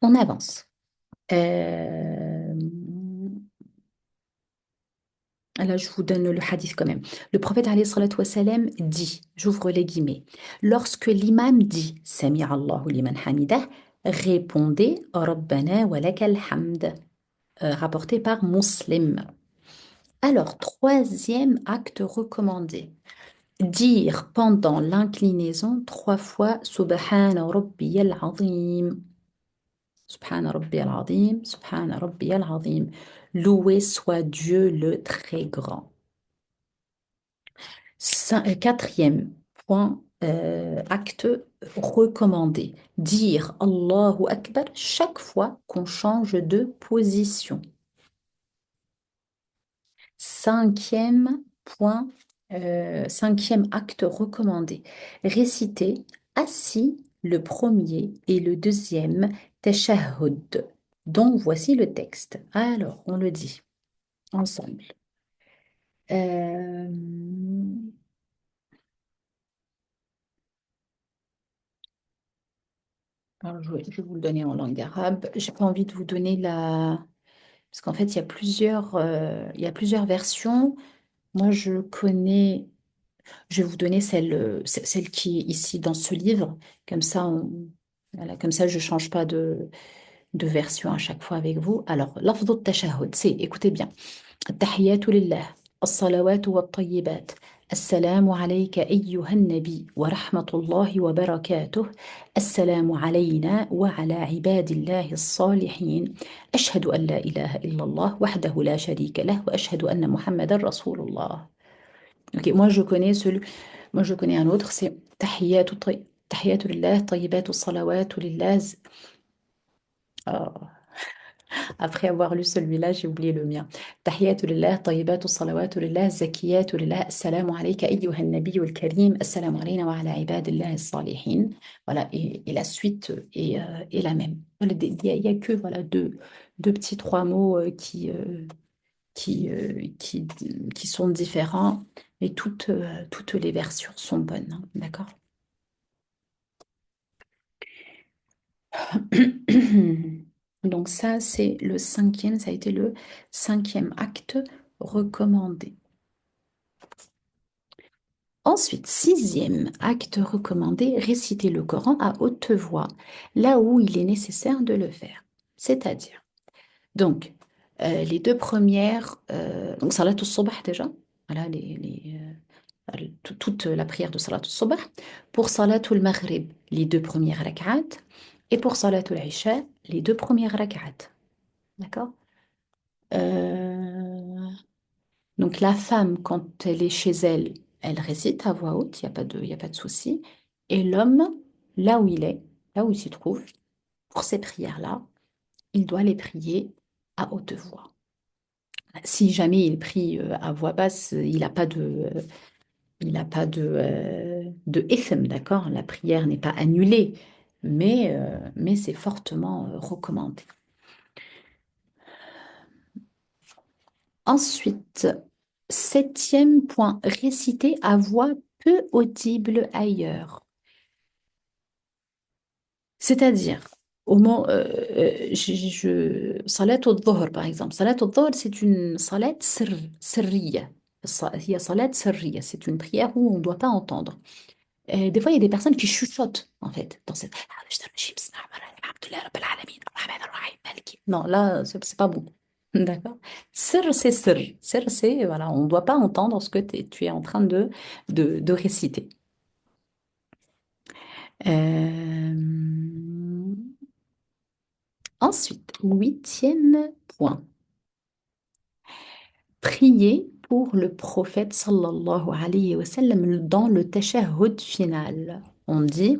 S1: On avance. Euh, Là, je vous donne le hadith quand même. Le prophète alayhi salatu wassalam dit, j'ouvre les guillemets, lorsque l'imam dit Sami Allahu liman hamidah, répondez Rabbana wa lakal hamd, rapporté par Muslim. Alors, troisième acte recommandé. Dire pendant l'inclinaison trois fois Subhana Rabbiyal Azim. Subhana Rabbiyal Azim, Subhana Rabbiyal Azim. Loué soit Dieu le très grand. Quatrième point, acte recommandé. Dire Allahu Akbar chaque fois qu'on change de position. Cinquième point, cinquième acte recommandé. Réciter assis le premier et le deuxième tashahhud. Donc voici le texte. Alors, on le dit ensemble. Euh, alors, je vais vous le donner en langue arabe. J'ai pas envie de vous donner la... Parce qu'en fait, il y a plusieurs versions. Moi, je connais... Je vais vous donner celle qui est ici dans ce livre. Comme ça, voilà, comme ça je ne change pas de version à chaque fois avec vous. Alors, lafdhu tashahhud, c'est, écoutez bien. التحيات لله الصلوات والطيبات السلام عليك أيها النبي ورحمة الله وبركاته السلام علينا وعلى عباد الله الصالحين أشهد أن لا إله إلا الله وحده لا شريك له وأشهد أن محمدا رسول الله. Ok, moi je connais un autre, c'est Tahiyatu lillah, tayyibatu salawatu lillah. Ah, après avoir lu celui-là, j'ai oublié le mien. Tahiyatu lillah, tayyibatu salawatu lillah, zakiyatu lillah, assalamu alayka ayyuhan nabiyyul karim, assalamu alayna wa ala ibadillahi salihin. Voilà, et la suite est la même. Voilà, il y a que voilà, deux petits trois mots qui, euh, qui, qui sont différents, mais toutes les versions sont bonnes, hein, d'accord? Donc ça, c'est le cinquième, ça a été le cinquième acte recommandé. Ensuite, sixième acte recommandé, réciter le Coran à haute voix, là où il est nécessaire de le faire. C'est-à-dire, donc, les deux premières, donc Salat al-Subh déjà, voilà, toute la prière de Salat al-Subh. Pour Salat al-Maghrib, les deux premières rak'at. Et pour Salat al-Isha, les deux premières rak'at. D'accord? Euh, donc la femme, quand elle est chez elle, elle récite à voix haute, il y a pas de souci. Et l'homme, là où il est, là où il se trouve, pour ces prières-là, il doit les prier à haute voix. Si jamais il prie à voix basse, il n'a pas de ithm, d'accord? La prière n'est pas annulée. mais c'est fortement recommandé. Ensuite, septième point, réciter à voix peu audible ailleurs. C'est-à-dire, au moment, salat al-dhuhr par exemple. Salat al-dhuhr, c'est une salat sirriya. Il y a salat sirriya, c'est une prière où on ne doit pas entendre. Et des fois, il y a des personnes qui chuchotent, en fait, dans cette... Non, là, c'est pas bon. D'accord? Sir, c'est sir. Sir, c'est, voilà, on ne doit pas entendre ce que tu es en train de réciter. Euh, Ensuite, huitième point. Prier pour le prophète sallallahu alayhi wa sallam dans le tashahhud final. On dit,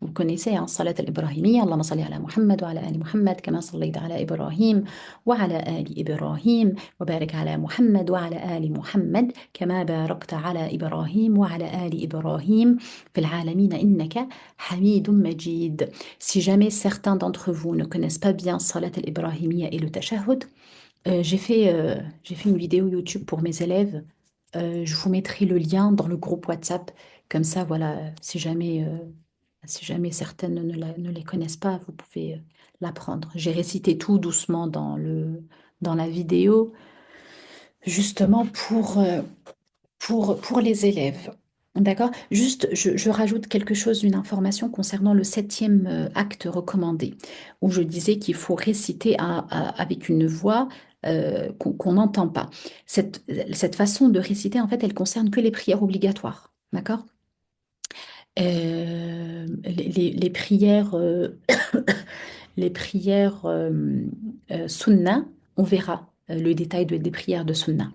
S1: vous connaissez hein, salat al-Ibrahimiyya, Allahumma salli ala Muhammad wa ala ali Muhammad, kama sallayta ala Ibrahim wa ala ali Ibrahim, wa barik ala Muhammad wa ala ali Muhammad, kama barakta ala Ibrahim wa ala ali Ibrahim, fil alamina innaka hamidun majid. Si jamais certains d'entre vous ne connaissent pas bien salat al-Ibrahimiyya et le tashahhud, j'ai fait une vidéo YouTube pour mes élèves. Je vous mettrai le lien dans le groupe WhatsApp. Comme ça, voilà, si jamais certaines ne les connaissent pas, vous pouvez l'apprendre. J'ai récité tout doucement dans la vidéo, justement pour les élèves. D'accord? Juste, je rajoute quelque chose, une information concernant le septième acte recommandé, où je disais qu'il faut réciter avec une voix qu'on n'entend pas. Cette façon de réciter, en fait, elle concerne que les prières obligatoires. D'accord? Les prières, les prières sunna, on verra le détail des prières de sunna.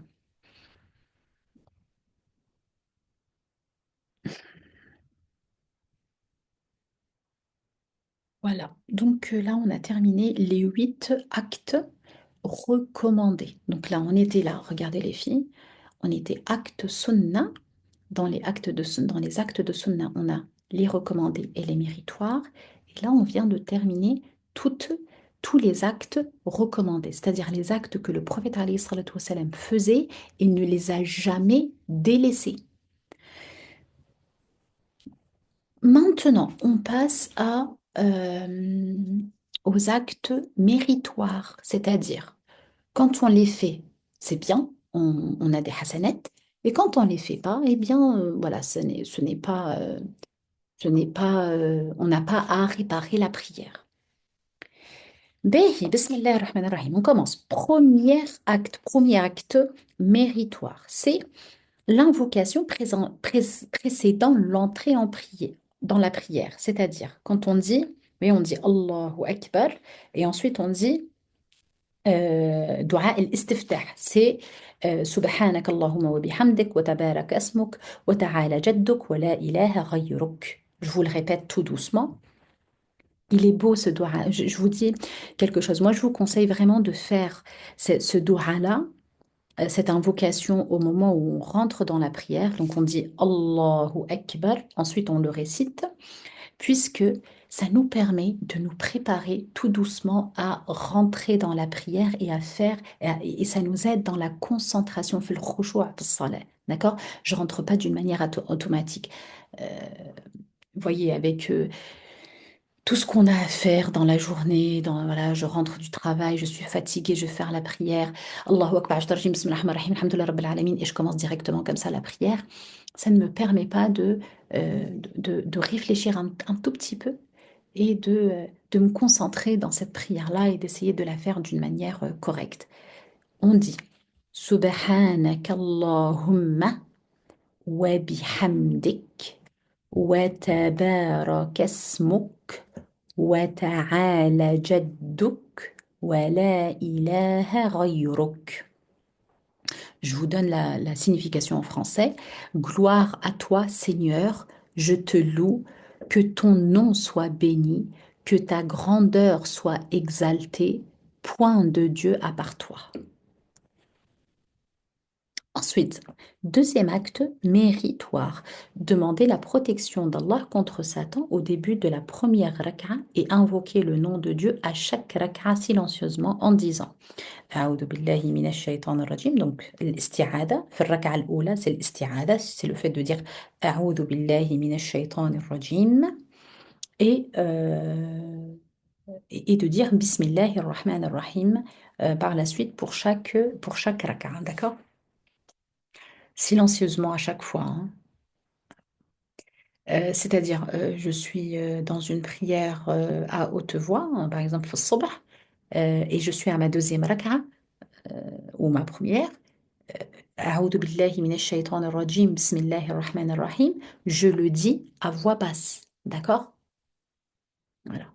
S1: Voilà, donc là on a terminé les 8 actes recommandés. Donc là on était là, regardez les filles, on était acte sunna. Dans les actes de sunna, on a les recommandés et les méritoires. Et là on vient de terminer toutes, tous les actes recommandés, c'est-à-dire les actes que le prophète alayhi salatu wassalam faisait et ne les a jamais délaissés. Maintenant, on passe euh, aux actes méritoires, c'est-à-dire quand on les fait, c'est bien, on a des hasanettes, et quand on les fait pas, eh bien, voilà, on n'a pas à réparer la prière. Behi, bismillah ar-Rahman ar-Rahim. On commence. Premier acte méritoire, c'est l'invocation précédant l'entrée en prière, dans la prière, c'est-à-dire quand on dit, oui, on dit Allahu Akbar et ensuite on dit dua al-istiftah, c'est Subhanak Allahumma wa bihamdik wa tabarak asmuk wa ta'ala jadduk wa la ilaha ghayruk. Je vous le répète tout doucement. Il est beau ce dua. Je vous dis quelque chose. Moi, je vous conseille vraiment de faire ce dua-là cette invocation au moment où on rentre dans la prière. Donc on dit Allahu Akbar, ensuite on le récite, puisque ça nous permet de nous préparer tout doucement à rentrer dans la prière et à faire, et ça nous aide dans la concentration, fil khushu' fis salah. D'accord? Je rentre pas d'une manière automatique. Euh, Vous voyez, avec tout ce qu'on a à faire dans la journée, voilà, je rentre du travail, je suis fatiguée, je vais faire la prière. Allahu Akbar, bismillahir rahmanir rahim, alhamdulillah rabbil alamin, et je commence directement comme ça la prière. Ça ne me permet pas de réfléchir un tout petit peu et de me concentrer dans cette prière-là et d'essayer de la faire d'une manière correcte. On dit Subhanakallahumma wa bihamdik wa tabarak asmuk وتعالى جدك ولا إله غيرك. Je vous donne la signification en français. Gloire à toi, Seigneur, je te loue, que ton nom soit béni, que ta grandeur soit exaltée, point de Dieu à part toi. Ensuite, deuxième acte méritoire. Demander la protection d'Allah contre Satan au début de la première rak'a et invoquer le nom de Dieu à chaque rak'a silencieusement en disant أعوذ بالله من الشيطان الرجيم. Donc, l'isti'ada, في الركعة الأولى, c'est l'isti'ada, c'est le fait de dire أعوذ بالله من الشيطان الرجيم et, et de dire Bismillahir Rahmanir Rahim par la suite pour chaque rak'a, d'accord? Silencieusement à chaque fois, hein. C'est-à-dire, je suis dans une prière à haute voix, hein, par exemple, au sabah, et je suis à ma deuxième rak'a ou ma première. A'udhu billahi minash shaitanir rajim, bismillahir rahmanir rahim. Je le dis à voix basse, d'accord? Voilà.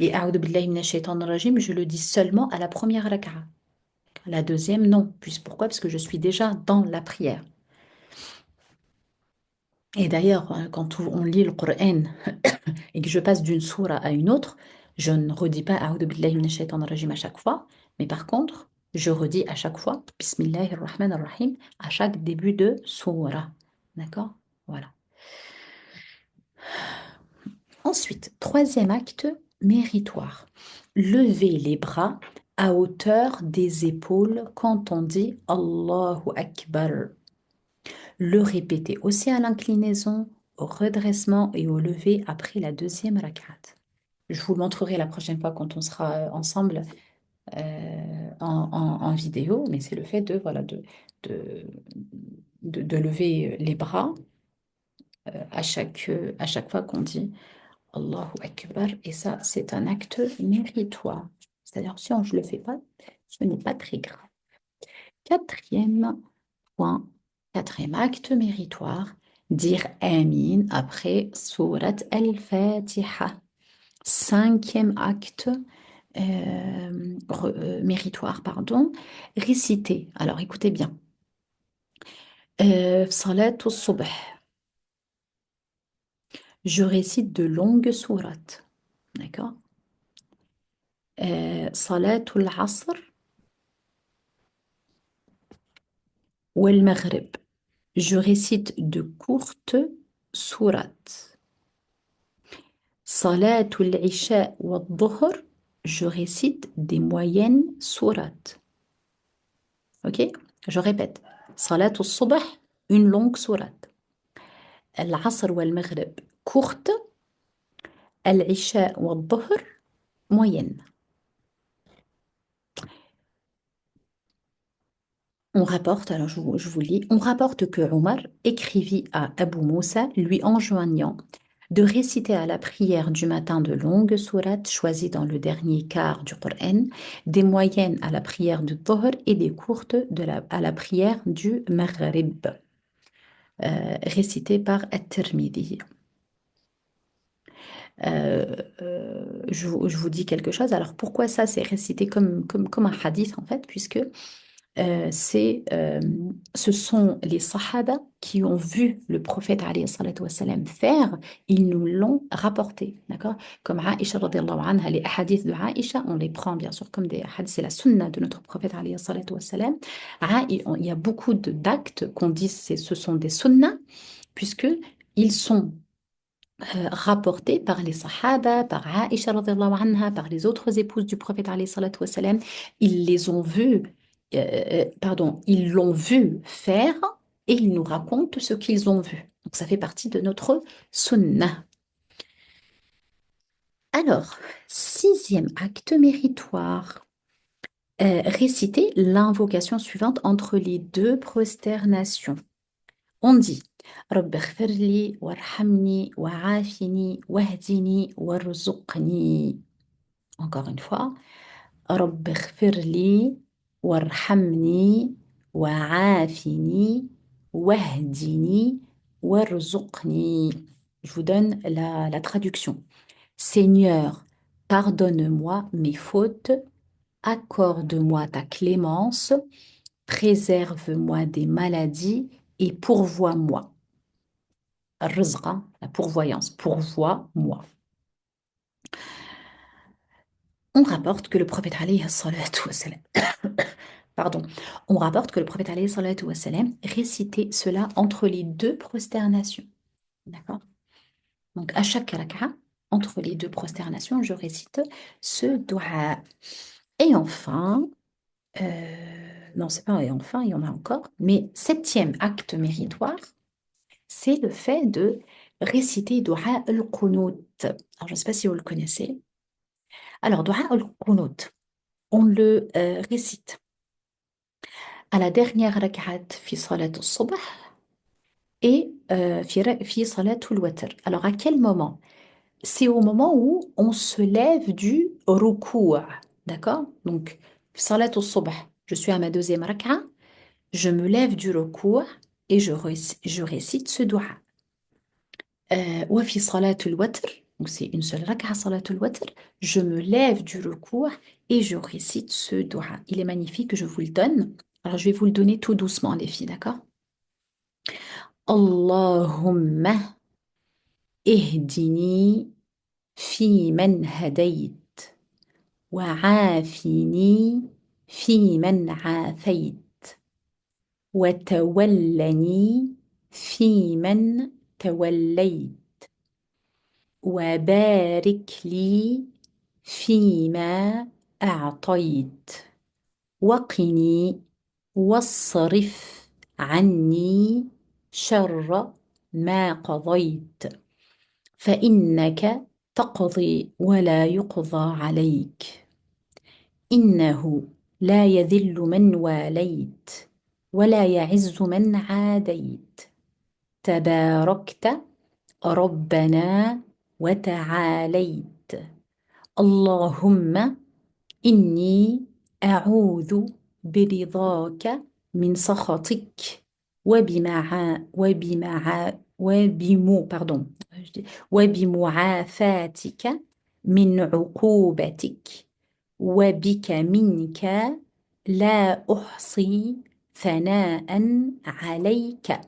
S1: Et A'udhu billahi minash shaitanir rajim, je le dis seulement à la première rak'a. La deuxième, non. Pourquoi? Parce que je suis déjà dans la prière. Et d'ailleurs, quand on lit le Coran et que je passe d'une sourate à une autre, je ne redis pas A'udhu billahi minash shaitanir rajim à chaque fois, mais par contre, je redis à chaque fois Bismillahir Rahmanir Rahim à chaque début de sourate. D'accord? Voilà. Ensuite, troisième acte méritoire. Lever les bras à hauteur des épaules quand on dit Allahu Akbar. Le répéter aussi à l'inclinaison, au redressement et au lever après la deuxième rak'at. Je vous le montrerai la prochaine fois quand on sera ensemble en vidéo, mais c'est le fait de, voilà, de, de lever les bras à chaque fois qu'on dit Allahu Akbar. Et ça, c'est un acte méritoire. C'est-à-dire, si on ne le fait pas, ce n'est pas très grave. Quatrième point, quatrième acte méritoire, dire Amin après Surat Al-Fatiha. Cinquième acte méritoire, pardon, réciter. Alors écoutez bien. Salat al-Subh. Je récite de longues sourates. D'accord? Salat al-Asr ou al-Maghrib. Je récite de courtes sourates. Salatul Isha wa Dhuhr, je récite des moyennes sourates. Ok? Je répète. Salatul Subh, une longue sourate. Al-Asr wa al-Maghrib, courte. Al-Isha wa Dhuhr, moyenne. On rapporte, alors je vous lis, on rapporte que Omar écrivit à Abu Moussa, lui enjoignant de réciter à la prière du matin de longues sourates choisies dans le dernier quart du Coran, des moyennes à la prière du Dhuhr et des courtes à la prière du Maghrib, récitées par At-Tirmidhi. Je vous dis quelque chose. Alors pourquoi ça c'est récité comme un hadith en fait, puisque ce sont les Sahaba qui ont vu le prophète alayhi salatu wassalam faire, ils nous l'ont rapporté, d'accord? Comme Aïcha radiallahu anha, les hadiths de Aïcha, on les prend bien sûr comme des hadiths, c'est la sunna de notre prophète alayhi salatu wassalam. Il y a beaucoup d'actes qu'on dit ce sont des sunnas, puisque ils sont rapportés par les Sahaba, par Aïcha radiallahu anha, par les autres épouses du prophète alayhi salatu wassalam. Ils les ont vus, pardon, ils l'ont vu faire et ils nous racontent ce qu'ils ont vu. Donc ça fait partie de notre sunnah. Alors, sixième acte méritoire. Réciter l'invocation suivante entre les deux prosternations. On dit رب اغفر لي وارحمني وعافني واهدني وارزقني. Encore une fois. رب اغفر لي وارحمني وعافني واهدني وارزقني. Je vous donne la traduction. Seigneur, pardonne-moi mes fautes, accorde-moi ta clémence, préserve-moi des maladies et pourvois-moi. Rizqa, la pourvoyance, pourvois-moi. On rapporte que le prophète alayhi salatu wassalam, pardon, on rapporte que le prophète alayhi salatu wa salam récitait cela entre les deux prosternations. D'accord? Donc, à chaque raka'a, entre les deux prosternations, je récite ce dua. Et enfin, non, c'est pas et enfin, il y en a encore, mais septième acte méritoire, c'est le fait de réciter dua al-qunut. Alors, je ne sais pas si vous le connaissez. Alors, dua al-qunut, on le récite à la dernière rak'at fi salat al-subh et fi salat al-watr. Alors, à quel moment? C'est au moment où on se lève du rukou', d'accord? Donc, salat al-subh, je suis à ma deuxième rak'a, je me lève du rukou' et je récite ce dua. Wa fi salat al-watr, donc c'est une seule rak'a salat al-watr, je me lève du rukou' et je récite ce dua. Il est magnifique, je vous le donne. Alors, je vais vous le donner tout doucement, les filles, d'accord? Allahumma ihdini fi man hadayt. وعافني فيمن عافيت وتولني فيمن توليت وبارك لي فيما أعطيت وقني واصرف عني شر ما قضيت فإنك تقضي ولا يقضى عليك إنه لا يذل من واليت ولا يعز من عاديت تباركت ربنا وتعاليت اللهم إني أعوذ برضاك من سخطك pardon, وبمعافاتك من عقوبتك وبك منك لا أحصي ثناء عليك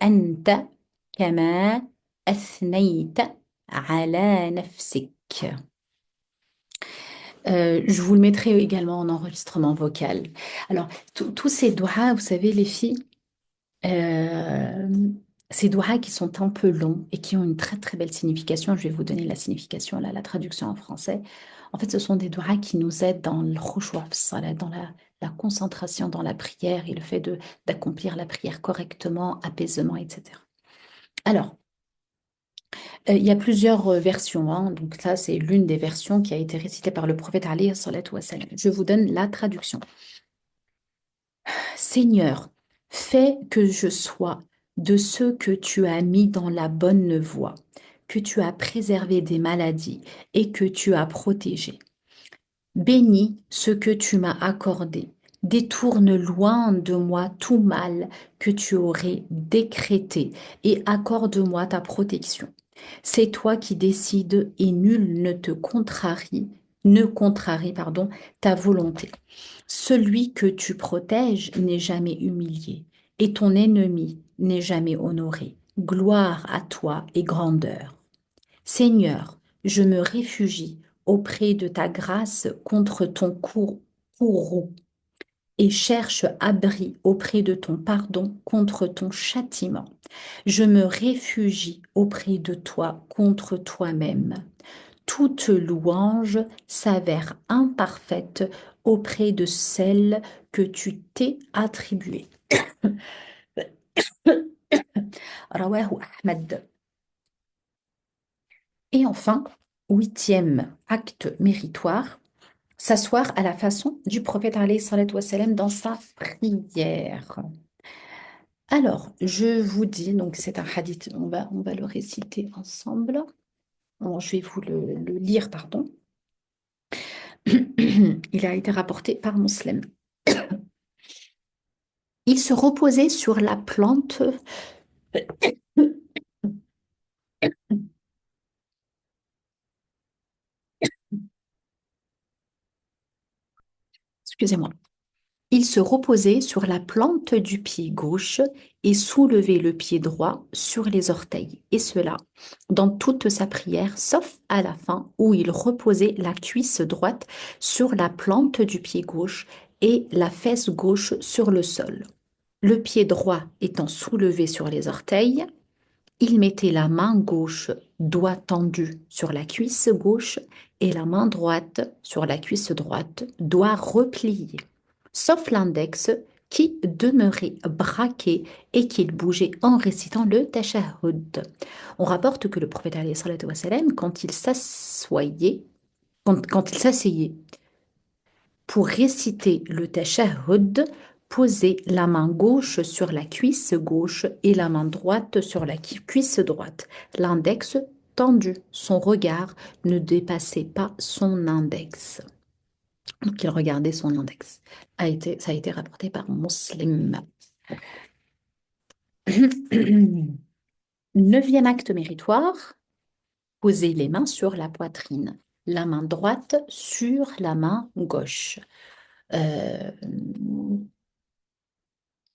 S1: أنت كما أثنيت على نفسك. Je vous le mettrai également en enregistrement vocal. Alors, tous ces doigts, vous savez, les filles, euh, ces doigts qui sont un peu longs et qui ont une très très belle signification, je vais vous donner la signification, là, la traduction en français. En fait, ce sont des doigts qui nous aident dans le khushu' fi salat, dans la concentration dans la prière et le fait d'accomplir la prière correctement, apaisement, etc. Alors, il y a plusieurs versions, hein. Donc ça, c'est l'une des versions qui a été récitée par le prophète alayhi salatu wa salam. Je vous donne la traduction. Seigneur, fais que je sois de ceux que tu as mis dans la bonne voie, que tu as préservé des maladies et que tu as protégés. Bénis ce que tu m'as accordé. Détourne loin de moi tout mal que tu aurais décrété et accorde-moi ta protection. C'est toi qui décides et nul ne contrarie, pardon, ta volonté. Celui que tu protèges n'est jamais humilié et ton ennemi n'est jamais honoré. Gloire à toi et grandeur. Seigneur, je me réfugie auprès de ta grâce contre ton courroux et cherche abri auprès de ton pardon contre ton châtiment. Je me réfugie auprès de toi contre toi-même. Toute louange s'avère imparfaite auprès de celle que tu t'es attribuée. Rawahu Ahmad. Et enfin, huitième acte méritoire, s'asseoir à la façon du prophète alayhi salatu wassalam dans sa prière. Alors, je vous dis, donc c'est un hadith, on va le réciter ensemble. Bon, je vais vous le lire, pardon. Il a été rapporté par Muslim. Il se reposait sur la plante. Excusez-moi. Il se reposait sur la plante du pied gauche et soulevait le pied droit sur les orteils, et cela dans toute sa prière, sauf à la fin où il reposait la cuisse droite sur la plante du pied gauche et la fesse gauche sur le sol. Le pied droit étant soulevé sur les orteils, il mettait la main gauche, doigt tendu sur la cuisse gauche et la main droite sur la cuisse droite, doigt replié, sauf l'index qui demeurait braqué et qu'il bougeait en récitant le tashahhud. On rapporte que le prophète alayhi salatu wa salam, quand il s'asseyait pour réciter le tashahhud, posez la main gauche sur la cuisse gauche et la main droite sur la cuisse droite. L'index tendu, son regard ne dépassait pas son index. Donc il regardait son index. Ça a été rapporté par Muslim. Neuvième acte méritoire, poser les mains sur la poitrine. La main droite sur la main gauche. Euh,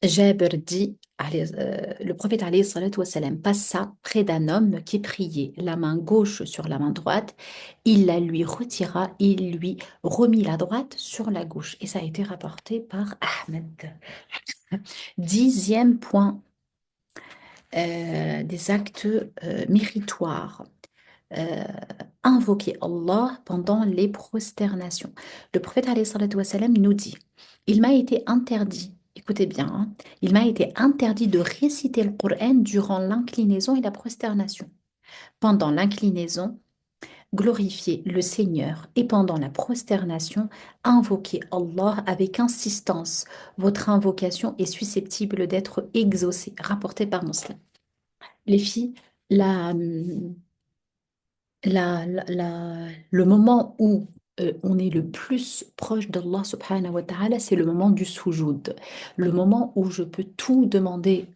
S1: Jabir dit, le prophète alayhi salatu wa salam passa près d'un homme qui priait, la main gauche sur la main droite. Il la lui retira, il lui remit la droite sur la gauche. Et ça a été rapporté par Ahmed. Dixième point des actes méritoires. Euh, Invoquer Allah pendant les prosternations. Le prophète alayhi salatu wa salam nous dit, il m'a été interdit, écoutez bien, hein, il m'a été interdit de réciter le Coran durant l'inclinaison et la prosternation. Pendant l'inclinaison, glorifier le Seigneur et pendant la prosternation, invoquer Allah avec insistance. Votre invocation est susceptible d'être exaucée, rapporté par Muslim. Les filles, la, le moment où on est le plus proche d'Allah subhanahu wa ta'ala, c'est le moment du soujoud. Le moment où je peux tout demander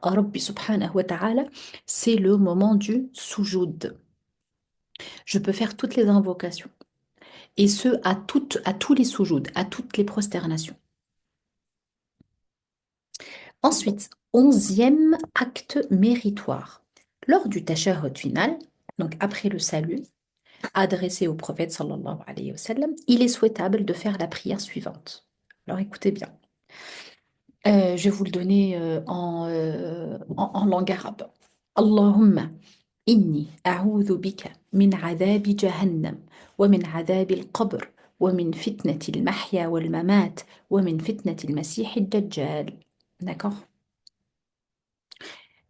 S1: à Rabbi subhanahu wa ta'ala, c'est le moment du soujoud. Je peux faire toutes les invocations. Et ce, à tous les soujouds, à toutes les prosternations. Ensuite, onzième acte méritoire. Lors du tashahhud final, donc après le salut, adressé au prophète sallallahu alayhi wa sallam, il est souhaitable de faire la prière suivante. Alors écoutez bien. Je vais vous le donner en langue arabe. Allahumma inni a'udhu bika min adhabi jahannam wa min adhabi al-qabr wa min fitnati al-mahya wal-mamat wa min fitnati al-masih ad-dajjal. D'accord?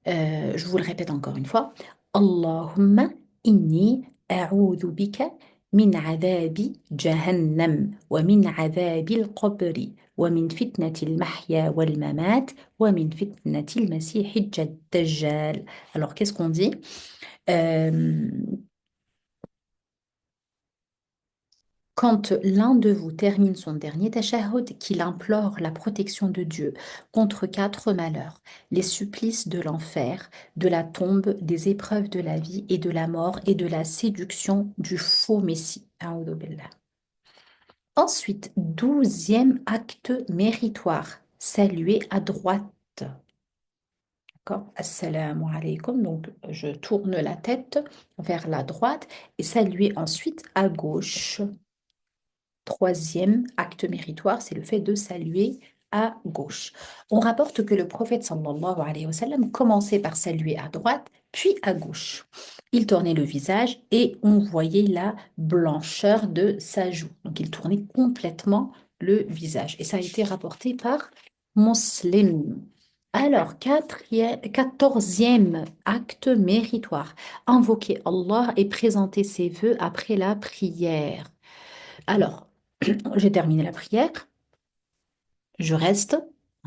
S1: Je vous le répète encore une fois. Allahumma inni a'udhu bika min adhabi jahannam wa min adhabi al-qabri wa min fitnati al-mahya wal-mamat wa min fitnati al-masih ad-dajjal. Alors, qu'est-ce qu'on dit? Euh, Quand l'un de vous termine son dernier tashahhud, qu'il implore la protection de Dieu contre quatre malheurs, les supplices de l'enfer, de la tombe, des épreuves de la vie et de la mort et de la séduction du faux Messie. A'udhu billah. Ensuite, douzième acte méritoire, saluer à droite. D'accord? Assalamu alaikum. Donc, je tourne la tête vers la droite et saluer ensuite à gauche. Troisième acte méritoire, c'est le fait de saluer à gauche. On rapporte que le prophète sallallahu alayhi wa sallam commençait par saluer à droite, puis à gauche. Il tournait le visage et on voyait la blancheur de sa joue. Donc il tournait complètement le visage. Et ça a été rapporté par Muslim. Alors, quatorzième acte méritoire, invoquer Allah et présenter ses vœux après la prière. Alors, j'ai terminé la prière, je reste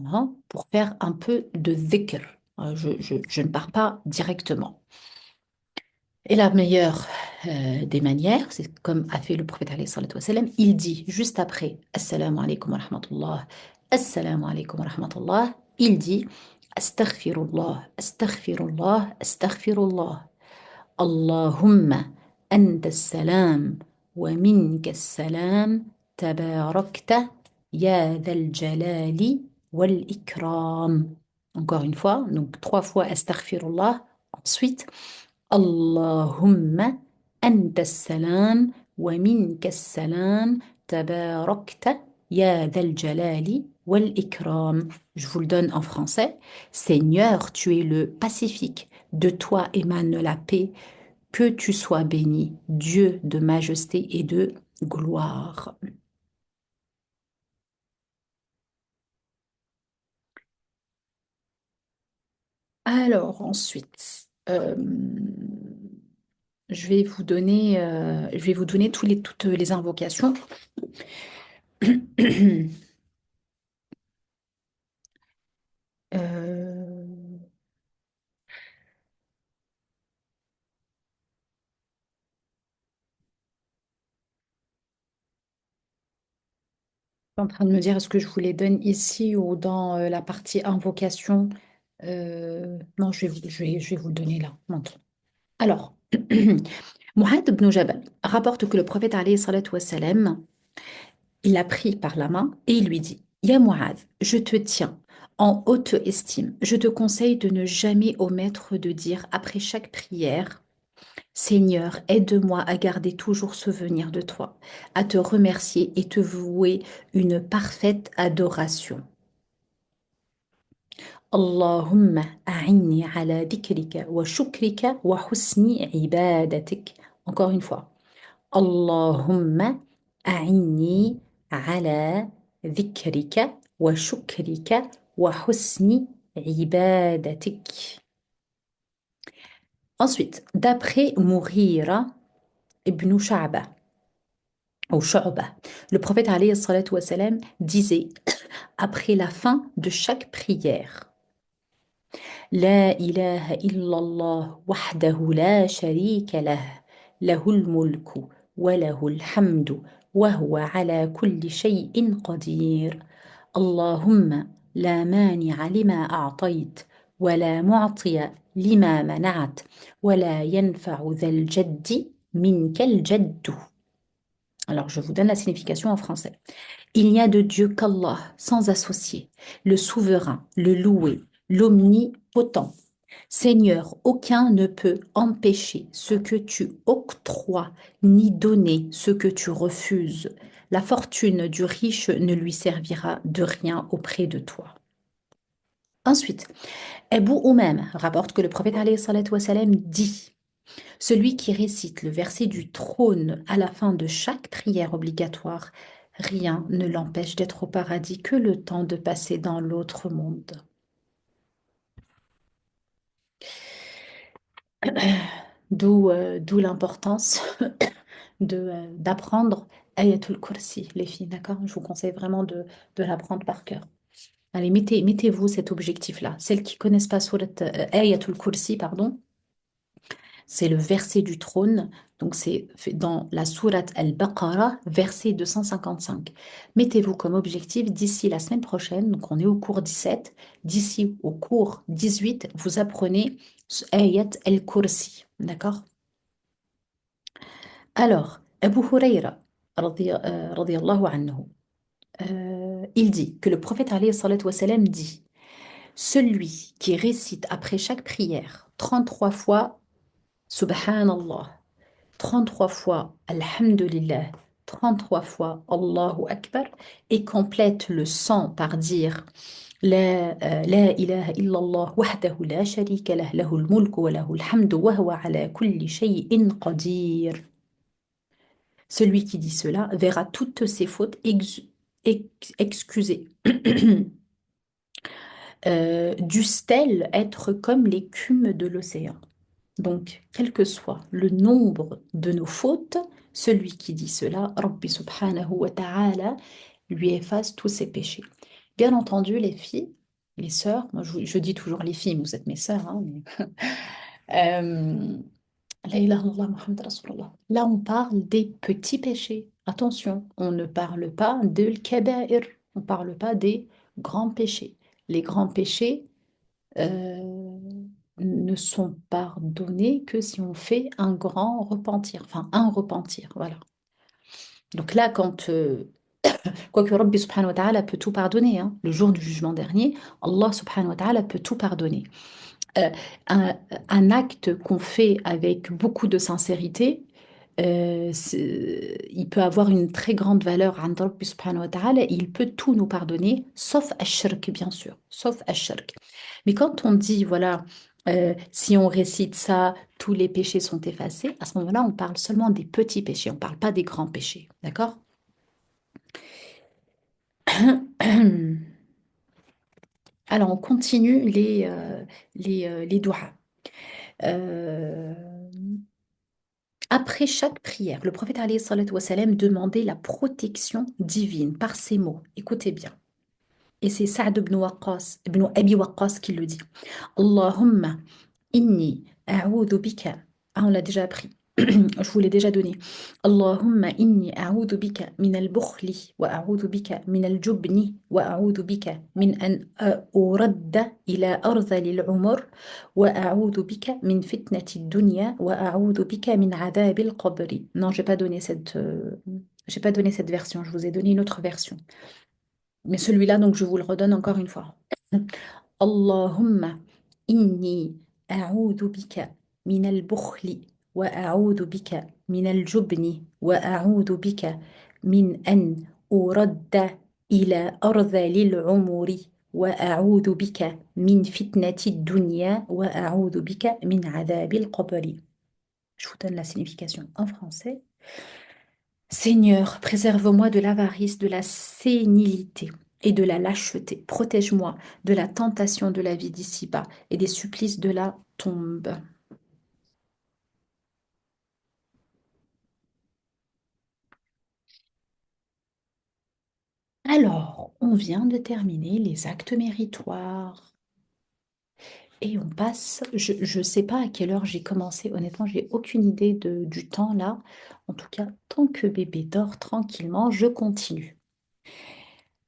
S1: hein, pour faire un peu de dhikr. Je ne pars pas directement. Et la meilleure des manières, c'est comme a fait le prophète alayhi salatu wa sallam, il dit juste après Assalamu alaikum wa rahmatullah, Assalamu alaikum wa rahmatullah, il dit Astaghfirullah, Astaghfirullah, Astaghfirullah. اللهم أنت السلام ومنك السلام تباركت يا ذا الجلال والإكرام. Encore une fois, donc trois fois astaghfirullah. Ensuite, اللهم أنت السلام ومنك السلام تباركت Ya dhal jalali wal ikram. Je vous le donne en français. Seigneur, tu es le pacifique. De toi émane la paix. Que tu sois béni, Dieu de majesté et de gloire. Alors ensuite, je vais vous donner toutes les invocations. Euh, suis en train de me dire, est-ce que je vous les donne ici ou dans la partie invocation? Non, je vais vous le donner là, maintenant. Alors, Mu'adh ibn Jabal rapporte que le prophète alayhi salatu wassalam, il l'a pris par la main et il lui dit, Ya Mu'adh, je te tiens en haute estime. Je te conseille de ne jamais omettre de dire après chaque prière, Seigneur, aide-moi à garder toujours souvenir de toi, à te remercier et te vouer une parfaite adoration. Allahumma a'inni ala dhikrika wa shukrika wa husni ibadatik. Encore une fois. Allahumma a'inni ala dhikrika wa shukrika wa husni ibadatik. Ensuite, d'après Mourira ibn Sha'ba, ou Shu'ba, le prophète alayhi salatu wassalam disait après la fin de chaque prière, لا إله إلا الله وحده لا شريك له له الملك وله الحمد وهو على كل شيء قدير اللهم لا مانع لما أعطيت ولا معطي لما منعت ولا ينفع ذا الجد منك الجد. Alors, je vous donne la signification en français. Il n'y a de Dieu qu'Allah, sans associé, le souverain, le loué, l'omnipotent. Seigneur, aucun ne peut empêcher ce que tu octroies, ni donner ce que tu refuses. La fortune du riche ne lui servira de rien auprès de toi. Ensuite, Abu Umam rapporte que le prophète alayhi salatu wassalam dit celui qui récite le verset du trône à la fin de chaque prière obligatoire, rien ne l'empêche d'être au paradis que le temps de passer dans l'autre monde. D'où l'importance d'apprendre Ayatul Kursi, les filles, d'accord? Je vous conseille vraiment de l'apprendre par cœur. Allez, mettez-vous cet objectif-là. Celles qui connaissent pas Surat Ayatul Kursi, pardon, c'est le verset du trône. Donc, c'est dans la sourate Al-Baqarah, verset 255. Mettez-vous comme objectif d'ici la semaine prochaine, donc on est au cours 17, d'ici au cours 18, vous apprenez ce Ayat Al-Kursi. D'accord? Alors, Abu Huraira, radiyallahu anhu, il dit que le prophète alayhi salatu wassalam dit, celui qui récite après chaque prière 33 fois Subhanallah, 33 fois Alhamdulillah, 33 fois Allahu Akbar et complète le 100 par dire La ilaha illallah wahdahu la sharika lah lahul mulku wa lahul hamdu wa huwa ala kulli shay'in qadir. Celui qui dit cela verra toutes ses fautes excusées. Dussent-elles être comme l'écume de l'océan? Donc, quel que soit le nombre de nos fautes, celui qui dit cela, Rabbi subhanahu wa ta'ala, lui efface tous ses péchés. Bien entendu, les filles, les sœurs, moi je dis toujours les filles, vous êtes mes sœurs, hein, euh, La ilaha illallah Muhammad Rasulullah. Là, on parle des petits péchés. Attention, on ne parle pas de kaba'ir, on ne parle pas des grands péchés. Les grands péchés, ne sont pardonnés que si on fait un grand repentir, enfin un repentir, voilà. Donc là, quoique Rabbi subhanahu wa ta'ala peut tout pardonner, hein, le jour du jugement dernier, Allah subhanahu wa ta'ala peut tout pardonner. Euh, un, un acte qu'on fait avec beaucoup de sincérité, il peut avoir une très grande valeur عند ربي سبحانه وتعالى, et il peut tout nous pardonner, sauf الشرك, bien sûr, sauf الشرك. Mais quand on dit, voilà, si on récite ça, tous les péchés sont effacés, à ce moment-là, on parle seulement des petits péchés, on ne parle pas des grands péchés, d'accord? Alors, on continue les douhas. Euh, Après chaque prière, le prophète alayhi salatu wa salam demandait la protection divine par ces mots. Écoutez bien. Et c'est Saad ibn Abi Waqqas qui le dit. Allahumma inni a'udhu bika. Ah, on l'a déjà appris. Je vous l'ai déjà donné. Allahumma inni a'udhu bika min al-bukhli wa a'udhu bika min al-jubni wa a'udhu bika min an uradda ila ardhali al-umur wa a'udhu bika min fitnati dunya wa a'udhu bika min adhabi al-qabri. Non, j'ai pas donné cette version, je vous ai donné une autre version. Mais celui-là, donc je vous le redonne encore une fois. اللهم إني أعوذ بك من البخل وأعوذ بك من الجبن وأعوذ بك من أن أرد إلى أرذل العمر وأعوذ بك من فتنة الدنيا وأعوذ بك من عذاب القبر. Je vous donne la signification en français. Seigneur, préserve-moi de l'avarice, de la sénilité et de la lâcheté. Protège-moi de la tentation de la vie d'ici-bas et des supplices de la tombe. Alors, on vient de terminer les actes méritoires et on passe. Je ne sais pas à quelle heure j'ai commencé. Honnêtement, j'ai aucune idée du temps là. En tout cas, tant que bébé dort tranquillement, je continue.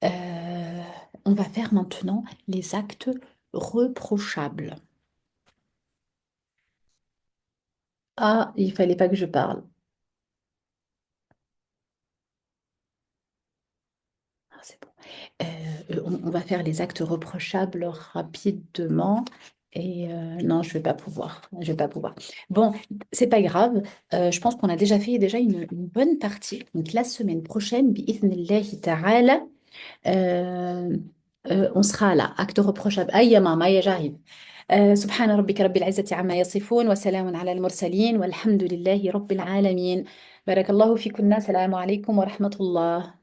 S1: Euh, on va faire maintenant les actes reprochables. Ah, il fallait pas que je parle. Ah, c'est bon. On va faire les actes reprochables rapidement. Et non, je vais pas pouvoir. Je vais pas pouvoir. Bon, c'est pas grave. Je pense qu'on a déjà fait une bonne partie. Donc la semaine prochaine, bi'ithnillahi ta'ala, euh, on sera là. Acte reprochable. Aïe, ya maman, aïe, j'arrive. سبحان ربك رب العزة عما يصفون وسلام على المرسلين والحمد لله رب العالمين بارك الله فيكم السلام عليكم ورحمة الله